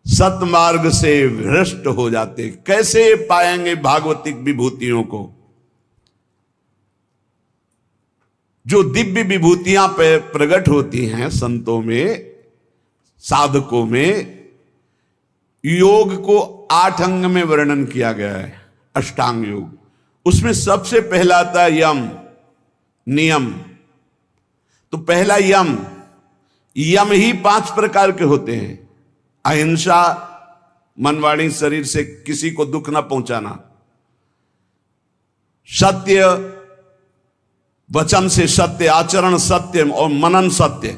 सतमार्ग से भ्रष्ट हो जाते। कैसे पाएंगे भागवतिक विभूतियों को? जो दिव्य विभूतियां पे प्रकट होती हैं संतों में, साधकों में, योग को 8 अंग में वर्णन किया गया है, अष्टांग योग। उसमें सबसे पहला आता है यम, नियम। तो पहला यम, यम ही 5 प्रकार के होते हैं। अहिंसा, मन वाणी शरीर से किसी को दुख ना पहुंचाना। सत्य, वचन से सत्य, आचरण सत्य और मनन सत्य।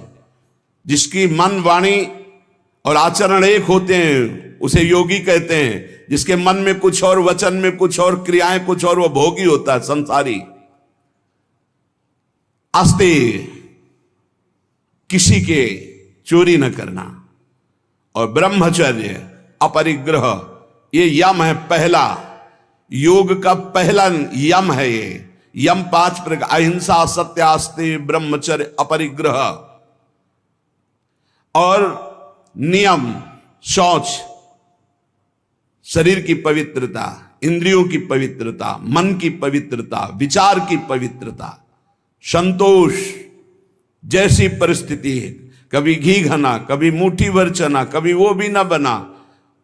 जिसकी मन वाणी और आचरण एक होते हैं उसे योगी कहते हैं। जिसके मन में कुछ और, वचन में कुछ और, क्रियाएं कुछ और, वो भोगी होता है, संसारी। आस्ते, किसी के चोरी न करना। और ब्रह्मचर्य, अपरिग्रह, ये यम है पहला, योग का पहला यम है ये। यम 5 प्रकार, अहिंसा, सत्य, आस्ते, ब्रह्मचर्य, अपरिग्रह। और नियम, शौच, शरीर की पवित्रता, इंद्रियों की पवित्रता, मन की पवित्रता, विचार की पवित्रता, संतोष। जैसी परिस्थिति है, कभी घी घना, कभी मुट्ठी भर चना, कभी वो भी ना बना।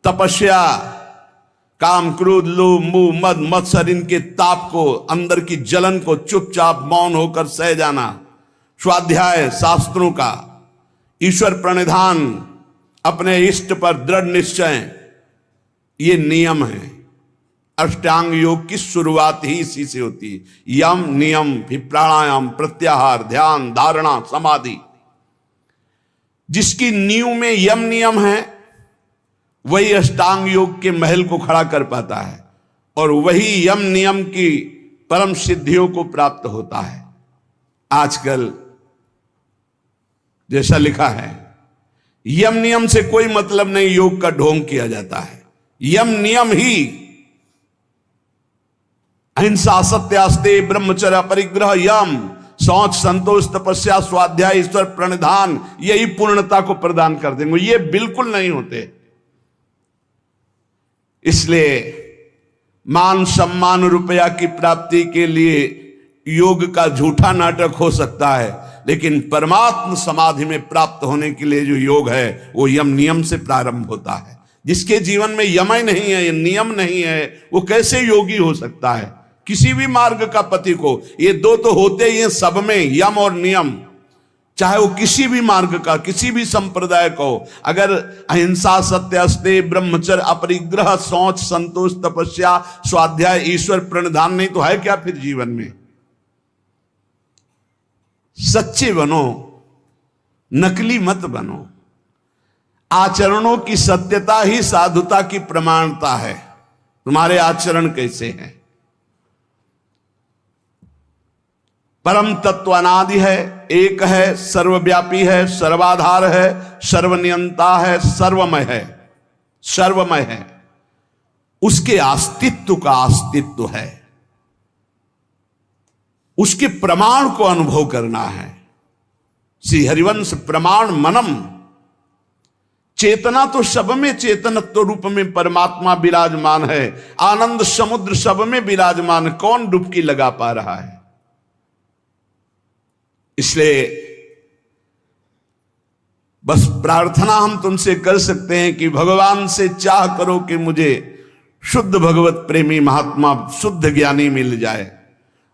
तपस्या, काम, क्रोध, लोभ, मोह, मद, मत्सर, इनके ताप को, अंदर की जलन को चुपचाप मौन होकर सह जाना। स्वाध्याय शास्त्रों का, ईश्वर प्रणिधान, अपने इष्ट पर दृढ़ निश्चय, ये नियम है। अष्टांग योग की शुरुआत ही इसी से होती है। यम, नियम, फिर प्राणायाम, प्रत्याहार, ध्यान, धारणा, समाधि। जिसकी नींव में यम नियम है वही अष्टांग योग के महल को खड़ा कर पाता है, और वही यम नियम की परम सिद्धियों को प्राप्त होता है। आजकल जैसा लिखा है, यम नियम से कोई मतलब नहीं, योग का ढोंग किया जाता है। यम नियम ही अहिंसा, सत्य, आस्ते, ब्रह्मचर्य, अपरिग्रह, यम, शौच, संतोष, तपस्या, स्वाध्याय, ईश्वर प्रणिधान, यही पूर्णता को प्रदान कर देंगे। ये बिल्कुल नहीं होते। इसलिए मान, सम्मान, रुपया की प्राप्ति के लिए योग का झूठा नाटक हो सकता है, लेकिन परमात्म समाधि में प्राप्त होने के लिए जो योग है वो यम नियम से प्रारंभ होता है। जिसके जीवन में यम ही नहीं है, नियम नहीं है, वो कैसे योगी हो सकता है? किसी भी मार्ग का पति को ये 2 तो होते ही हैं सब में, यम और नियम। चाहे वो किसी भी मार्ग का, किसी भी संप्रदाय को, अगर अहिंसा, सत्य, आस्ते, ब्रह्मचर्य, अपरिग्रह, शौच, संतोष, तपस्या, स्वाध्याय, ईश्वर प्रणिधान नहीं तो है क्या फिर जीवन में? सच्चे बनो, नकली मत बनो। आचरणों की सत्यता ही साधुता की प्रमाणता है। तुम्हारे आचरण कैसे हैं? परम तत्व अनादि है, एक है, सर्वव्यापी है, सर्वाधार है, सर्वनियंता है, सर्वमय है, सर्वमय है। उसके अस्तित्व का अस्तित्व है, उसके प्रमाण को अनुभव करना है। श्री हरिवंश प्रमाण मनम। चेतना तो सब में, चेतनत्व रूप में परमात्मा विराजमान है। आनंद समुद्र सब में विराजमान, कौन डुबकी लगा पा रहा है? इसलिए बस प्रार्थना हम तुमसे कर सकते हैं कि भगवान से चाह करो कि मुझे शुद्ध भगवत प्रेमी महात्मा, शुद्ध ज्ञानी मिल जाए।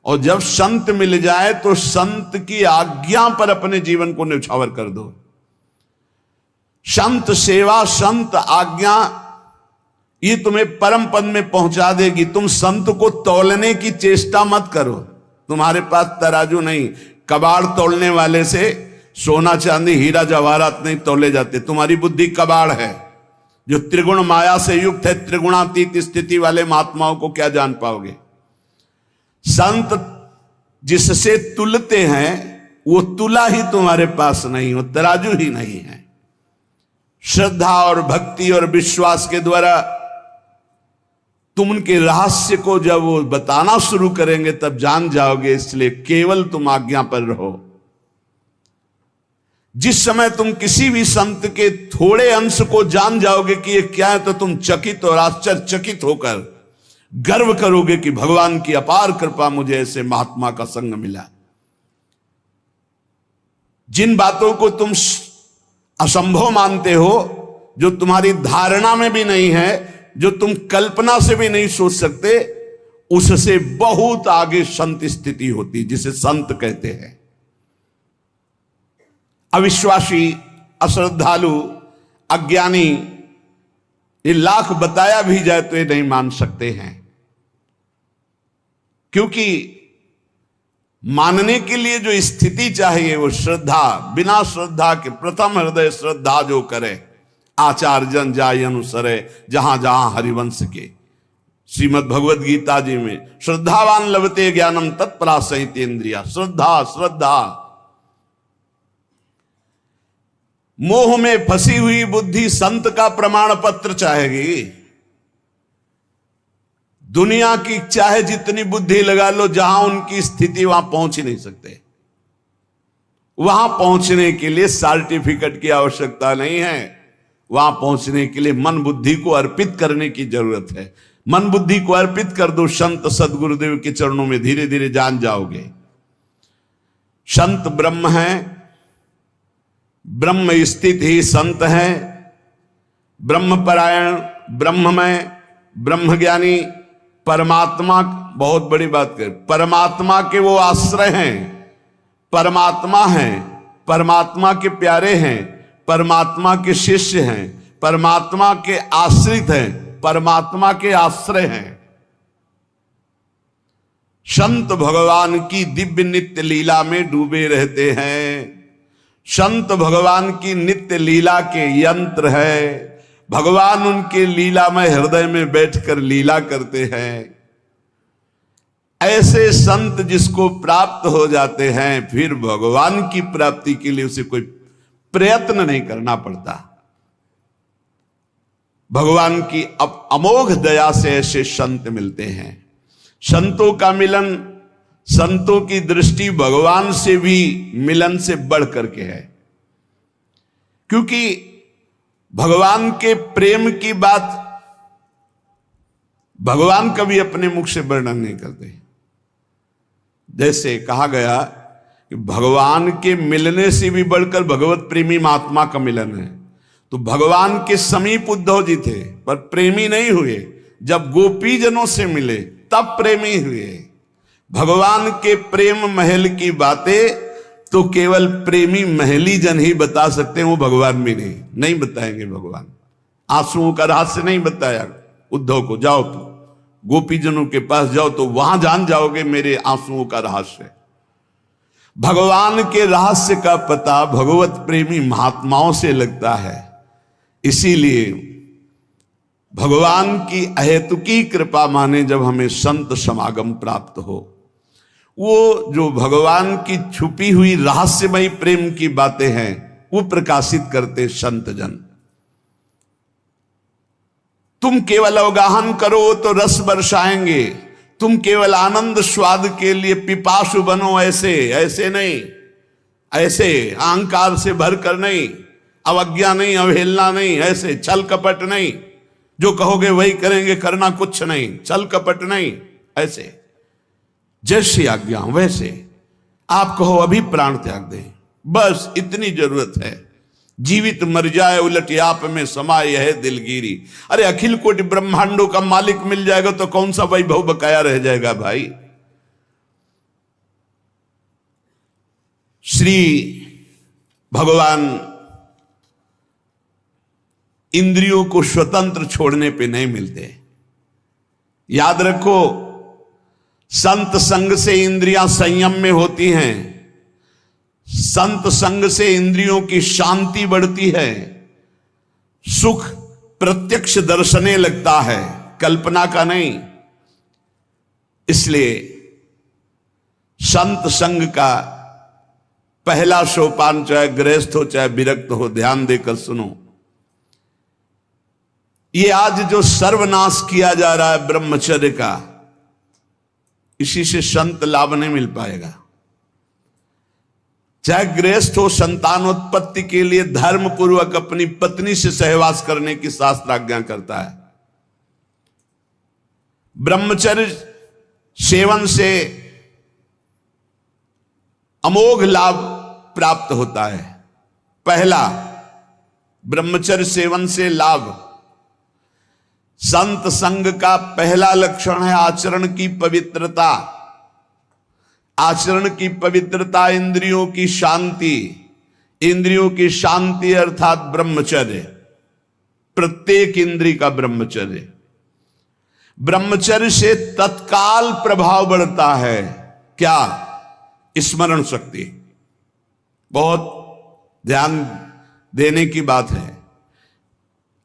और जब संत मिल जाए तो संत की आज्ञा पर अपने जीवन को न्यौछावर कर दो। संत सेवा, संत आज्ञा, ये तुम्हें परम पद में पहुंचा देगी। तुम संत को तौलने की चेष्टा मत करो। तुम्हारे पास तराजू नहीं, कबाड़ तोड़ने वाले से सोना, चांदी, हीरा, जवाहरात नहीं तोले जाते। तुम्हारी बुद्धि कबाड़ है जो त्रिगुण माया से युक्त है। त्रिगुणातीत स्थिति वाले महात्माओं को क्या जान पाओगे? संत जिससे तुलते हैं वो तुला ही तुम्हारे पास नहीं, वो तराजू ही नहीं है। श्रद्धा और भक्ति और विश्वास के द्वारा तुम उनके रहस्य को जब वो बताना शुरू करेंगे तब जान जाओगे। इसलिए केवल तुम आज्ञा पर रहो। जिस समय तुम किसी भी संत के थोड़े अंश को जान जाओगे कि ये क्या है, तो तुम चकित और आश्चर्यचकित होकर गर्व करोगे कि भगवान की अपार कृपा, मुझे ऐसे महात्मा का संग मिला। जिन बातों को तुम असंभव मानते हो, जो तुम्हारी धारणा में भी नहीं है, जो तुम कल्पना से भी नहीं सोच सकते, उससे बहुत आगे संत स्थिति होती, जिसे संत कहते हैं। अविश्वासी, अश्रद्धालु, अज्ञानी, ये लाख बताया भी जाए तो ये नहीं मान सकते हैं, क्योंकि मानने के लिए जो स्थिति चाहिए वो श्रद्धा। बिना श्रद्धा के प्रथम हृदय श्रद्धा जो करे, आचार जन जाय अनुसरे, जहां जहां हरिवंश के। श्रीमद् भगवद गीता जी में श्रद्धावान लभते ज्ञानम तत्परा सहित इंद्रिया। श्रद्धा, श्रद्धा। मोह में फंसी हुई बुद्धि संत का प्रमाण पत्र चाहेगी। दुनिया की चाहे जितनी बुद्धि लगा लो, जहां उनकी स्थिति वहां पहुंच ही नहीं सकते। वहां पहुंचने के लिए सर्टिफिकेट की आवश्यकता नहीं है, वहां पहुंचने के लिए मन बुद्धि को अर्पित करने की जरूरत है। मन बुद्धि को अर्पित कर दो संत सदगुरुदेव के चरणों में, धीरे धीरे जान जाओगे। संत ब्रह्म है, ब्रह्म स्थित ही संत है। ब्रह्मपरायण, ब्रह्ममय, ब्रह्मज्ञानी, परमात्मा, बहुत बड़ी बात कर, परमात्मा के वो आश्रय हैं, परमात्मा हैं, परमात्मा के प्यारे हैं, परमात्मा के शिष्य हैं, परमात्मा के आश्रित हैं, परमात्मा के आश्रय हैं। संत भगवान की दिव्य नित्य लीला में डूबे रहते हैं। संत भगवान की नित्य लीला के यंत्र है। भगवान उनके लीलामय हृदय में बैठकर लीला करते हैं। ऐसे संत जिसको प्राप्त हो जाते हैं, फिर भगवान की प्राप्ति के लिए उसे कोई प्रयत्न नहीं करना पड़ता। भगवान की अमोघ दया से ऐसे संत मिलते हैं। संतों का मिलन, संतों की दृष्टि भगवान से भी मिलन से बढ़ करके है, क्योंकि भगवान के प्रेम की बात भगवान कभी अपने मुख से वर्णन नहीं करते। जैसे कहा गया कि भगवान के मिलने से भी बढ़कर भगवत प्रेमी महात्मा का मिलन है। तो भगवान के समीप उद्धव जी थे, पर प्रेमी नहीं हुए। जब गोपी जनों से मिले तब प्रेमी हुए। भगवान के प्रेम महल की बातें तो केवल प्रेमी महली जन ही बता सकते हैं, वो भगवान भी नहीं बताएंगे। भगवान आंसुओं का रहस्य नहीं बताया उद्धव को। जाओ तो गोपीजनों के पास जाओ, तो वहां जान जाओगे मेरे आंसुओं का रहस्य। भगवान के रहस्य का पता भगवत प्रेमी महात्माओं से लगता है। इसीलिए भगवान की अहेतुकी कृपा माने जब हमें संत समागम प्राप्त हो, वो जो भगवान की छुपी हुई रहस्यमयी प्रेम की बातें हैं वो प्रकाशित करते संत जन। तुम केवल अवगाहन करो तो रस बरसाएंगे, तुम केवल आनंद स्वाद के लिए पिपासु बनो, ऐसे नहीं, ऐसे अहंकार से भर कर नहीं, अवज्ञा नहीं, अवहेलना नहीं, ऐसे छल कपट नहीं, जो कहोगे वही करेंगे, करना कुछ नहीं, छल कपट नहीं, ऐसे जैसी आज्ञा वैसे। आप कहो अभी प्राण त्याग दें, बस इतनी जरूरत है। जीवित मर जाए उलट आप में समाये है दिलगिरी। अरे अखिल कोटि ब्रह्मांडों का मालिक मिल जाएगा तो कौन सा वैभव बकाया रह जाएगा भाई। श्री भगवान इंद्रियों को स्वतंत्र छोड़ने पे नहीं मिलते। याद रखो, संत संग से इंद्रियां संयम में होती हैं। संत संग से इंद्रियों की शांति बढ़ती है। सुख प्रत्यक्ष दर्शने लगता है, कल्पना का नहीं। इसलिए संत संग का पहला सोपान, चाहे गृहस्थ हो चाहे विरक्त हो, ध्यान देकर सुनो। ये आज जो सर्वनाश किया जा रहा है ब्रह्मचर्य का, इसी से संत लाभ नहीं मिल पाएगा। चाहे गृहस्थ हो, संतानोत्पत्ति के लिए धर्म पूर्वक अपनी पत्नी से सहवास करने की शास्त्र आज्ञा करता है। ब्रह्मचर्य सेवन से अमोघ लाभ प्राप्त होता है। पहला, ब्रह्मचर्य सेवन से लाभ, संत संग का पहला लक्षण है आचरण की पवित्रता। आचरण की पवित्रता, इंद्रियों की शांति। इंद्रियों की शांति अर्थात ब्रह्मचर्य, प्रत्येक इंद्रिय का ब्रह्मचर्य। ब्रह्मचर्य से तत्काल प्रभाव बढ़ता है। क्या? स्मरण शक्ति। बहुत ध्यान देने की बात है।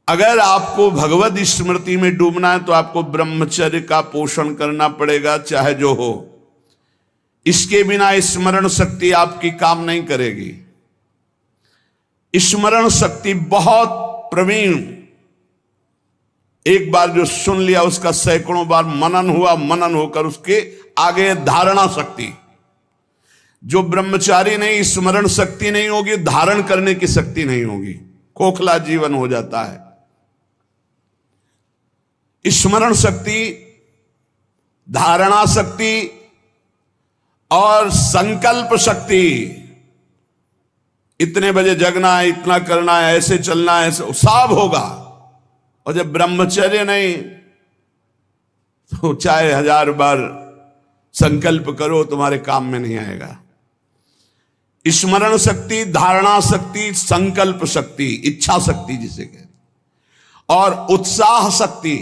अगर आपको भगवत स्मृति में डूबना है तो आपको ब्रह्मचर्य का पोषण करना पड़ेगा, चाहे जो हो। इसके बिना स्मरण शक्ति आपकी काम नहीं करेगी। स्मरण शक्ति बहुत प्रवीण, एक बार जो सुन लिया उसका सैकड़ों बार मनन हुआ, मनन होकर उसके आगे धारणा शक्ति। जो ब्रह्मचारी नहीं, स्मरण शक्ति नहीं होगी, धारण करने की शक्ति नहीं होगी, खोखला जीवन हो जाता है। स्मरण शक्ति, धारणा शक्ति और संकल्प शक्ति। इतने बजे जगना है, इतना करना है, ऐसे चलना है, सब होगा। और जब ब्रह्मचर्य नहीं तो चाहे 1000 बार संकल्प करो, तुम्हारे काम में नहीं आएगा। स्मरण शक्ति, धारणा शक्ति, संकल्प शक्ति, इच्छा शक्ति जिसे कहते, और उत्साह शक्ति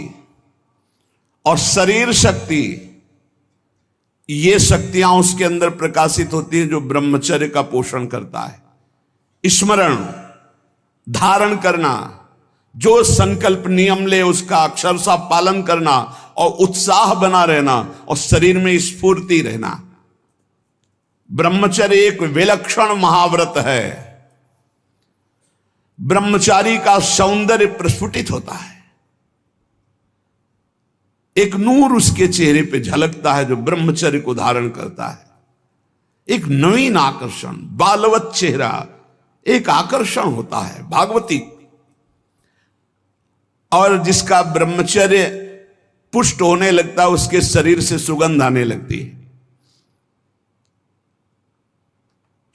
और शरीर शक्ति, ये शक्तियां उसके अंदर प्रकाशित होती है जो ब्रह्मचर्य का पोषण करता है। स्मरण, धारण करना, जो संकल्प नियम ले उसका अक्षरशः पालन करना, और उत्साह बना रहना, और शरीर में स्फूर्ति रहना। ब्रह्मचर्य एक विलक्षण महाव्रत है। ब्रह्मचारी का सौंदर्य प्रस्फुटित होता है। एक नूर उसके चेहरे पे झलकता है जो ब्रह्मचर्य को धारण करता है। एक नवीन आकर्षण, बालवत चेहरा, एक आकर्षण होता है भागवती। और जिसका ब्रह्मचर्य पुष्ट होने लगता है उसके शरीर से सुगंध आने लगती है।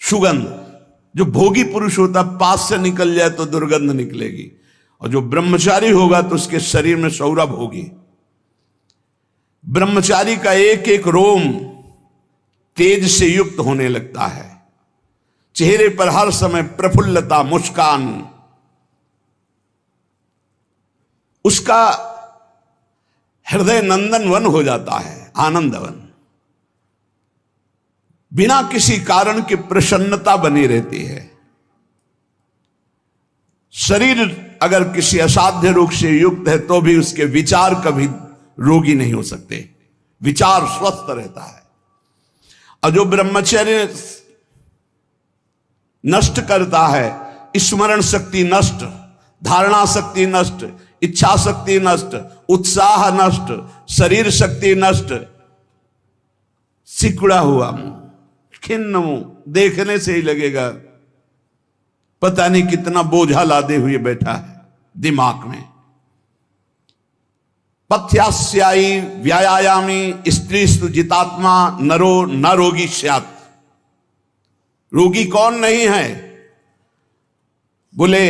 सुगंध, जो भोगी पुरुष होता पास से निकल जाए तो दुर्गंध निकलेगी, और जो ब्रह्मचारी होगा तो उसके शरीर में सौरभ होगी। ब्रह्मचारी का एक एक रोम तेज से युक्त होने लगता है। चेहरे पर हर समय प्रफुल्लता, मुस्कान, उसका हृदय नंदन वन हो जाता है, आनंदवन। बिना किसी कारण की प्रसन्नता बनी रहती है। शरीर अगर किसी असाध्य रोग से युक्त है तो भी उसके विचार कभी रोगी नहीं हो सकते, विचार स्वस्थ रहता है। और जो ब्रह्मचर्य नष्ट करता है, स्मरण शक्ति नष्ट, धारणा शक्ति नष्ट, इच्छा शक्ति नष्ट, उत्साह नष्ट, शरीर शक्ति नष्ट, सिकुड़ा हुआ मुंह, खिन्न मुंह, देखने से ही लगेगा पता नहीं कितना बोझा लादे हुए बैठा है दिमाग में। पथ्यास्यायी व्यायामी स्त्रीस्तु जितात्मा नरो न रोगी स्यात्। रोगी कौन नहीं है? बोले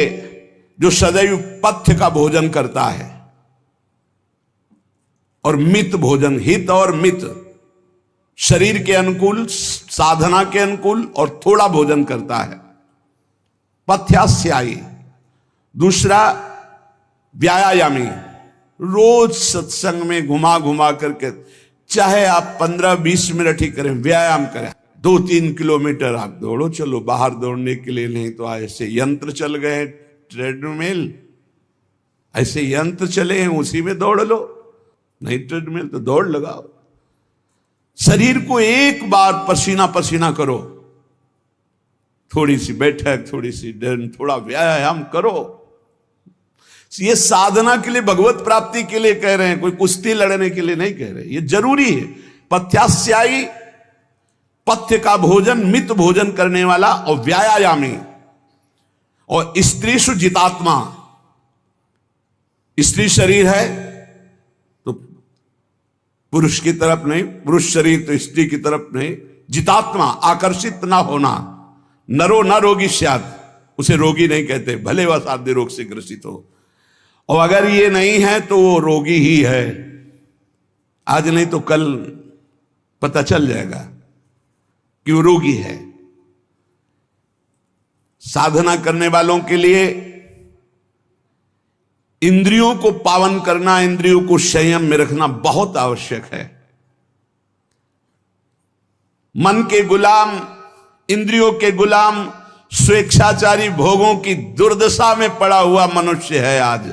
जो सदैव पथ्य का भोजन करता है और मित भोजन, हित और मित, शरीर के अनुकूल, साधना के अनुकूल, और थोड़ा भोजन करता है, पथ्यास्यायी। दूसरा व्यायामी, रोज सत्संग में घुमा घुमा करके, चाहे आप 15-20 मिनट ही करें, व्यायाम करें, 2-3 किलोमीटर आप दौड़ो, चलो बाहर दौड़ने के लिए नहीं तो ऐसे यंत्र चल गए, ट्रेडमिल, ऐसे यंत्र चले हैं, उसी में दौड़ लो। नहीं ट्रेडमिल तो दौड़ लगाओ। शरीर को एक बार पसीना पसीना करो, थोड़ी सी बैठक, थोड़ी सी थोड़ा व्यायाम करो। ये साधना के लिए, भगवत प्राप्ति के लिए कह रहे हैं, कोई कुश्ती लड़ने के लिए नहीं कह रहे। ये जरूरी है। पथ्यास्यायी पथ्य का भोजन, मित भोजन करने वाला और व्यायामी। और स्त्रीषु जितात्मा, स्त्री शरीर है तो पुरुष की तरफ नहीं, पुरुष शरीर तो स्त्री की तरफ नहीं। जितात्मा, आकर्षित ना होना। नरो न रोगी स्यात्, उसे रोगी नहीं कहते, भले वह साध्य रोग से ग्रसित हो। और अगर ये नहीं है तो वो रोगी ही है। आज नहीं तो कल पता चल जाएगा कि वो रोगी है। साधना करने वालों के लिए इंद्रियों को पावन करना, इंद्रियों को संयम में रखना बहुत आवश्यक है। मन के गुलाम, इंद्रियों के गुलाम, स्वेच्छाचारी भोगों की दुर्दशा में पड़ा हुआ मनुष्य है आज।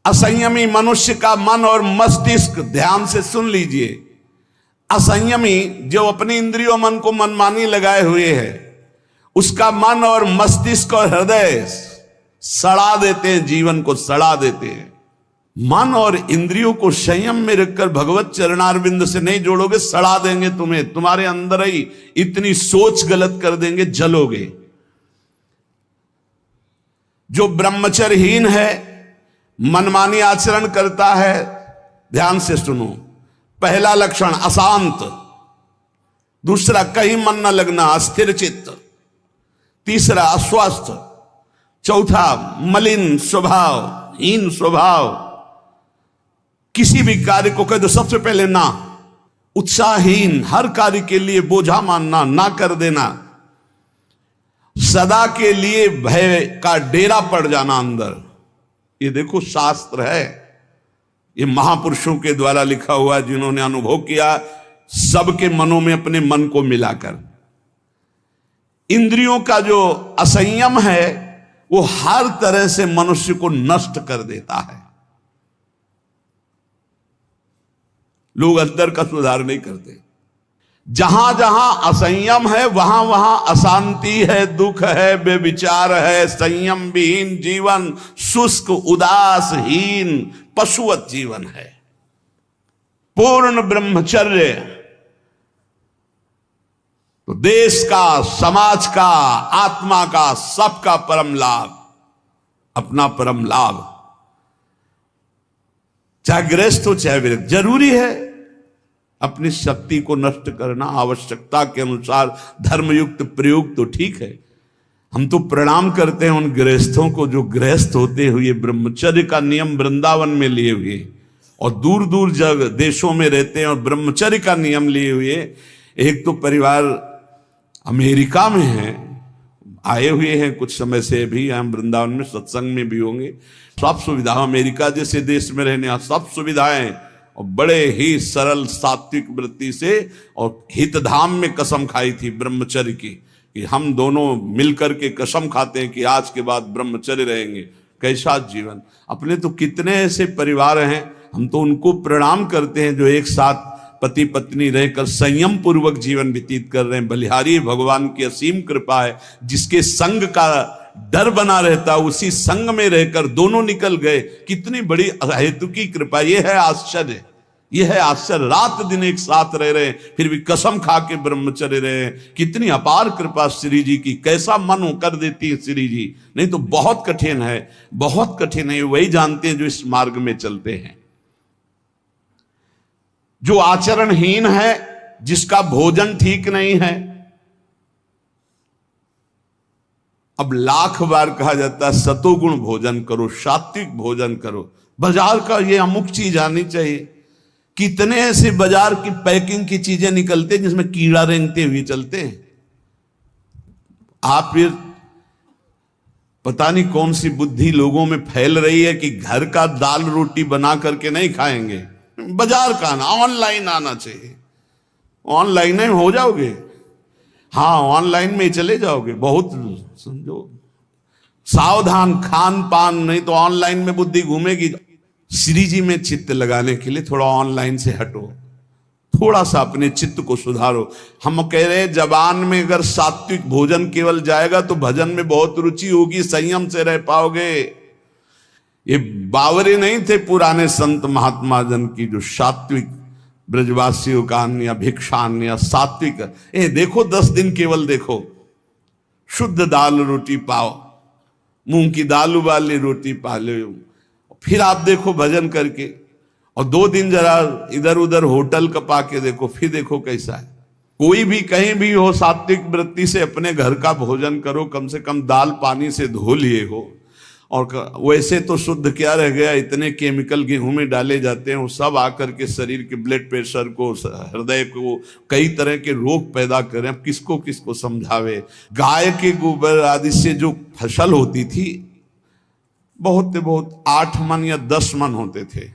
असंयमी मनुष्य का मन और मस्तिष्क, ध्यान से सुन लीजिए, असंयमी जो अपनी इंद्रियों मन को मनमानी लगाए हुए है, उसका मन और मस्तिष्क और हृदय सड़ा देते हैं, जीवन को सड़ा देते हैं। मन और इंद्रियों को संयम में रखकर भगवत चरणारविंद से नहीं जोड़ोगे, सड़ा देंगे तुम्हें। तुम्हारे अंदर ही इतनी सोच गलत कर देंगे, जलोगे। जो ब्रह्मचर्यहीन है, मनमानी आचरण करता है, ध्यान से सुनो। पहला लक्षण अशांत, दूसरा कहीं मन न लगना, अस्थिर चित्त, तीसरा अस्वस्थ, चौथा मलिन स्वभाव, हीन स्वभाव। किसी भी कार्य को कह दो सबसे पहले ना, उत्साहहीन, हर कार्य के लिए बोझा मानना, ना कर देना, सदा के लिए भय का डेरा पड़ जाना अंदर। ये देखो शास्त्र है, ये महापुरुषों के द्वारा लिखा हुआ, जिन्होंने अनुभव किया सबके मनों में अपने मन को मिलाकर। इंद्रियों का जो असंयम है वो हर तरह से मनुष्य को नष्ट कर देता है। लोग अंदर का सुधार नहीं करते। जहां जहां असंयम है वहां वहां अशांति है, दुख है, बेविचार है, संयम विहीन जीवन, शुष्क उदासहीन पशुवत जीवन है। पूर्ण ब्रह्मचर्य तो देश का, समाज का, आत्मा का, सबका परम लाभ, अपना परम लाभ। चाहे गृहस्थ हो चाहे विरक्त, जरूरी है अपनी शक्ति को नष्ट करना, आवश्यकता के अनुसार धर्मयुक्त प्रयोग तो ठीक है। हम तो प्रणाम करते हैं उन गृहस्थों को जो गृहस्थ होते हुए ब्रह्मचर्य का नियम वृंदावन में लिए हुए और दूर दूर जगह देशों में रहते हैं और ब्रह्मचर्य का नियम लिए हुए। एक तो परिवार अमेरिका में है, आए हुए हैं कुछ समय से, भी हम वृंदावन में सत्संग में भी होंगे। सब सुविधा, अमेरिका जैसे देश में रहने सब सुविधाएं, और बड़े ही सरल सात्विक वृत्ति से, और हितधाम में कसम खाई थी ब्रह्मचर्य की कि हम दोनों मिलकर के कसम खाते हैं कि आज के बाद ब्रह्मचर्य रहेंगे। कैसा जीवन! अपने तो कितने ऐसे परिवार हैं, हम तो उनको प्रणाम करते हैं जो एक साथ पति पत्नी रहकर संयम पूर्वक जीवन व्यतीत कर रहे हैं। बलिहारी भगवान की असीम कृपा है, जिसके संग का डर बना रहता उसी संग में रहकर दोनों निकल गए। कितनी बड़ी हेतु की कृपा! यह है आश्चर्य, यह है आश्चर्य। रात दिन एक साथ रह रहे हैं, फिर भी कसम खा के ब्रह्मचर्य रहे हैं। कितनी अपार कृपा श्री जी की! कैसा मन कर देती है श्री जी, नहीं तो बहुत कठिन है, बहुत कठिन है। वही जानते हैं जो इस मार्ग में चलते हैं। जो आचरणहीन है, जिसका भोजन ठीक नहीं है, अब लाख बार कहा जाता है सतोगुण भोजन करो, सात्विक भोजन करो। बाजार का ये अमुक चीज आनी चाहिए। कितने ऐसे बाजार की पैकिंग की चीजें निकलते हैं जिसमें कीड़ा रेंगते हुए चलते हैं। आप फिर पता नहीं कौन सी बुद्धि लोगों में फैल रही है कि घर का दाल रोटी बना करके नहीं खाएंगे, बाजार का आना, ऑनलाइन आना चाहिए। ऑनलाइन में हो जाओगे, हाँ ऑनलाइन में चले जाओगे। बहुत समझो सावधान, खान पान, नहीं तो ऑनलाइन में बुद्धि घूमेगी। श्री जी में चित्त लगाने के लिए थोड़ा ऑनलाइन से हटो, थोड़ा सा अपने चित्त को सुधारो। हम कह रहे हैं जबान में अगर सात्विक भोजन केवल जाएगा तो भजन में बहुत रुचि होगी, संयम से रह पाओगे। ये बावरे नहीं थे पुराने संत महात्मा जन की जो सात्विक ब्रजवासियों का अन्न, भिक्षान्न, सात्विक, देखो 10 दिन केवल देखो, शुद्ध दाल रोटी पाओ, मूंग की दाल वाली रोटी पा लो, फिर आप देखो भजन करके, और 2 दिन जरा इधर उधर होटल का पाके देखो, फिर देखो कैसा है। कोई भी कहीं भी हो, सात्विक वृत्ति से अपने घर का भोजन करो, कम से कम दाल पानी से धो लिए हो। और वैसे तो शुद्ध क्या रह गया, इतने केमिकल गेहूं में डाले जाते हैं, वो सब आकर के शरीर के ब्लड प्रेशर को, हृदय को, कई तरह के रोग पैदा करें। अब किसको किसको समझावे। गाय के गोबर आदि से जो फसल होती थी, बहुत 8 मन या 10 मन होते थे।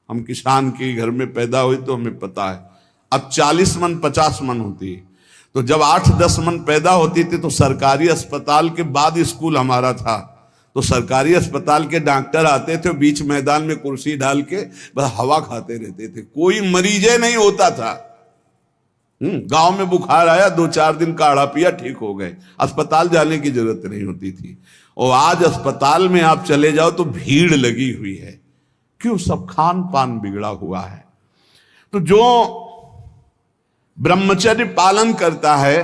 हम किसान के घर में पैदा हुए तो हमें पता है। अब 40 मन 50 मन होती है। तो जब 8-10 मन पैदा होती थी तो सरकारी अस्पताल के बाद स्कूल हमारा था, तो सरकारी अस्पताल के डॉक्टर आते थे, बीच मैदान में कुर्सी डाल के बस हवा खाते रहते थे, कोई मरीजे नहीं होता था। गांव में बुखार आया, 2-4 दिन काढ़ा पिया, ठीक हो गए, अस्पताल जाने की जरूरत नहीं होती थी। और आज अस्पताल में आप चले जाओ तो भीड़ लगी हुई है। क्यों? सब खान पान बिगड़ा हुआ है। तो जो ब्रह्मचर्य पालन करता है,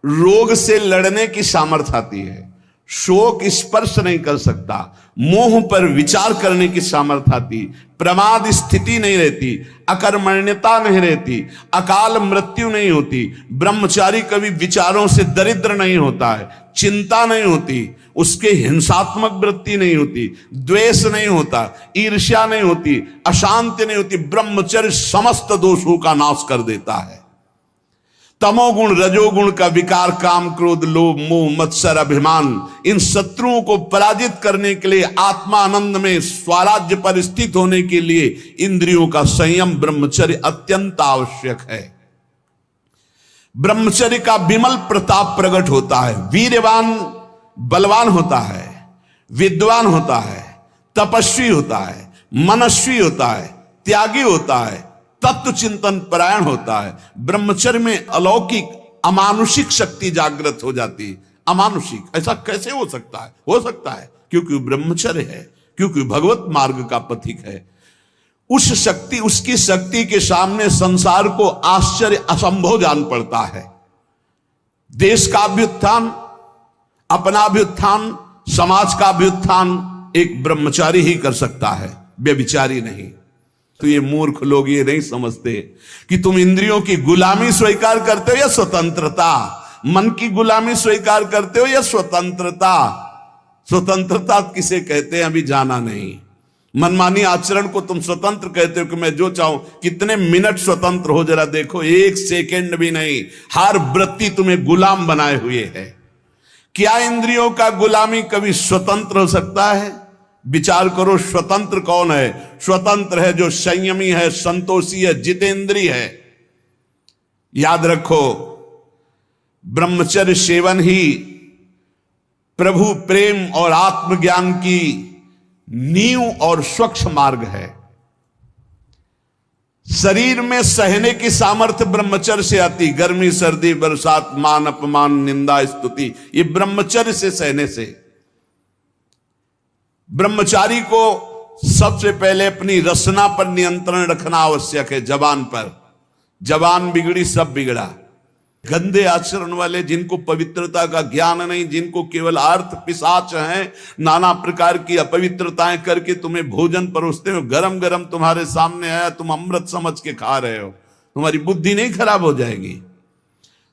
रोग से लड़ने की सामर्थ्य आती है, शोक स्पर्श नहीं कर सकता, मोह पर विचार करने की सामर्थ्य आती, प्रमाद स्थिति नहीं रहती, अकर्मण्यता नहीं रहती, अकाल मृत्यु नहीं होती। ब्रह्मचारी कभी विचारों से दरिद्र नहीं होता है, चिंता नहीं होती, उसके हिंसात्मक वृत्ति नहीं होती, द्वेष नहीं होता, ईर्ष्या नहीं होती, अशांति नहीं होती। ब्रह्मचर्य समस्त दोषों का नाश कर देता है। तमोगुण रजोगुण का विकार, काम क्रोध लोभ मोह मत्सर अभिमान, इन शत्रुओं को पराजित करने के लिए, आत्मानंद में स्वराज्य पर स्थित होने के लिए इंद्रियों का संयम ब्रह्मचर्य अत्यंत आवश्यक है। ब्रह्मचर्य का विमल प्रताप प्रकट होता है। वीरवान बलवान होता है, विद्वान होता है, तपस्वी होता है, मनस्वी होता है, त्यागी होता है, तत्व चिंतन परायण होता है। ब्रह्मचर्य में अलौकिक अमानुषिक शक्ति जागृत हो जाती है। अमानुषिक ऐसा कैसे हो सकता है? हो सकता है क्योंकि ब्रह्मचर्य है, क्योंकि भगवत मार्ग का पथिक है। उस शक्ति, उसकी शक्ति के सामने संसार को आश्चर्य असंभव जान पड़ता है। देश का अभ्युत्थान, अपना अभ्युत्थान, समाज का अभ्युत्थान एक ब्रह्मचारी ही कर सकता है, व्यभिचारी नहीं। तो ये मूर्ख लोग ये नहीं समझते कि तुम इंद्रियों की गुलामी स्वीकार करते हो या स्वतंत्रता, मन की गुलामी स्वीकार करते हो या स्वतंत्रता। स्वतंत्रता किसे कहते हैं अभी जाना नहीं। मनमानी आचरण को तुम स्वतंत्र कहते हो कि मैं जो चाहूं, कितने मिनट स्वतंत्र हो जरा देखो, 1 सेकेंड भी नहीं। हर वृत्ति तुम्हें गुलाम बनाए हुए है। क्या इंद्रियों का गुलामी कभी स्वतंत्र हो सकता है? विचार करो, स्वतंत्र कौन है? स्वतंत्र है जो संयमी है, संतोषी है, जितेंद्रिय है। याद रखो, ब्रह्मचर्य सेवन ही प्रभु प्रेम और आत्मज्ञान की नींव और स्वच्छ मार्ग है। शरीर में सहने की सामर्थ्य ब्रह्मचर्य से आती। गर्मी सर्दी बरसात मान अपमान निंदा स्तुति, ये ब्रह्मचर्य से सहने से। ब्रह्मचारी को सबसे पहले अपनी रसना पर नियंत्रण रखना आवश्यक है। जबान पर, जबान बिगड़ी सब बिगड़ा। गंदे आचरण वाले, जिनको पवित्रता का ज्ञान नहीं, जिनको केवल अर्थ पिशाच हैं, नाना प्रकार की अपवित्रताएं करके तुम्हें भोजन परोसते हो, गरम गरम तुम्हारे सामने आया, तुम अमृत समझ के खा रहे हो, तुम्हारी बुद्धि नहीं खराब हो जाएगी?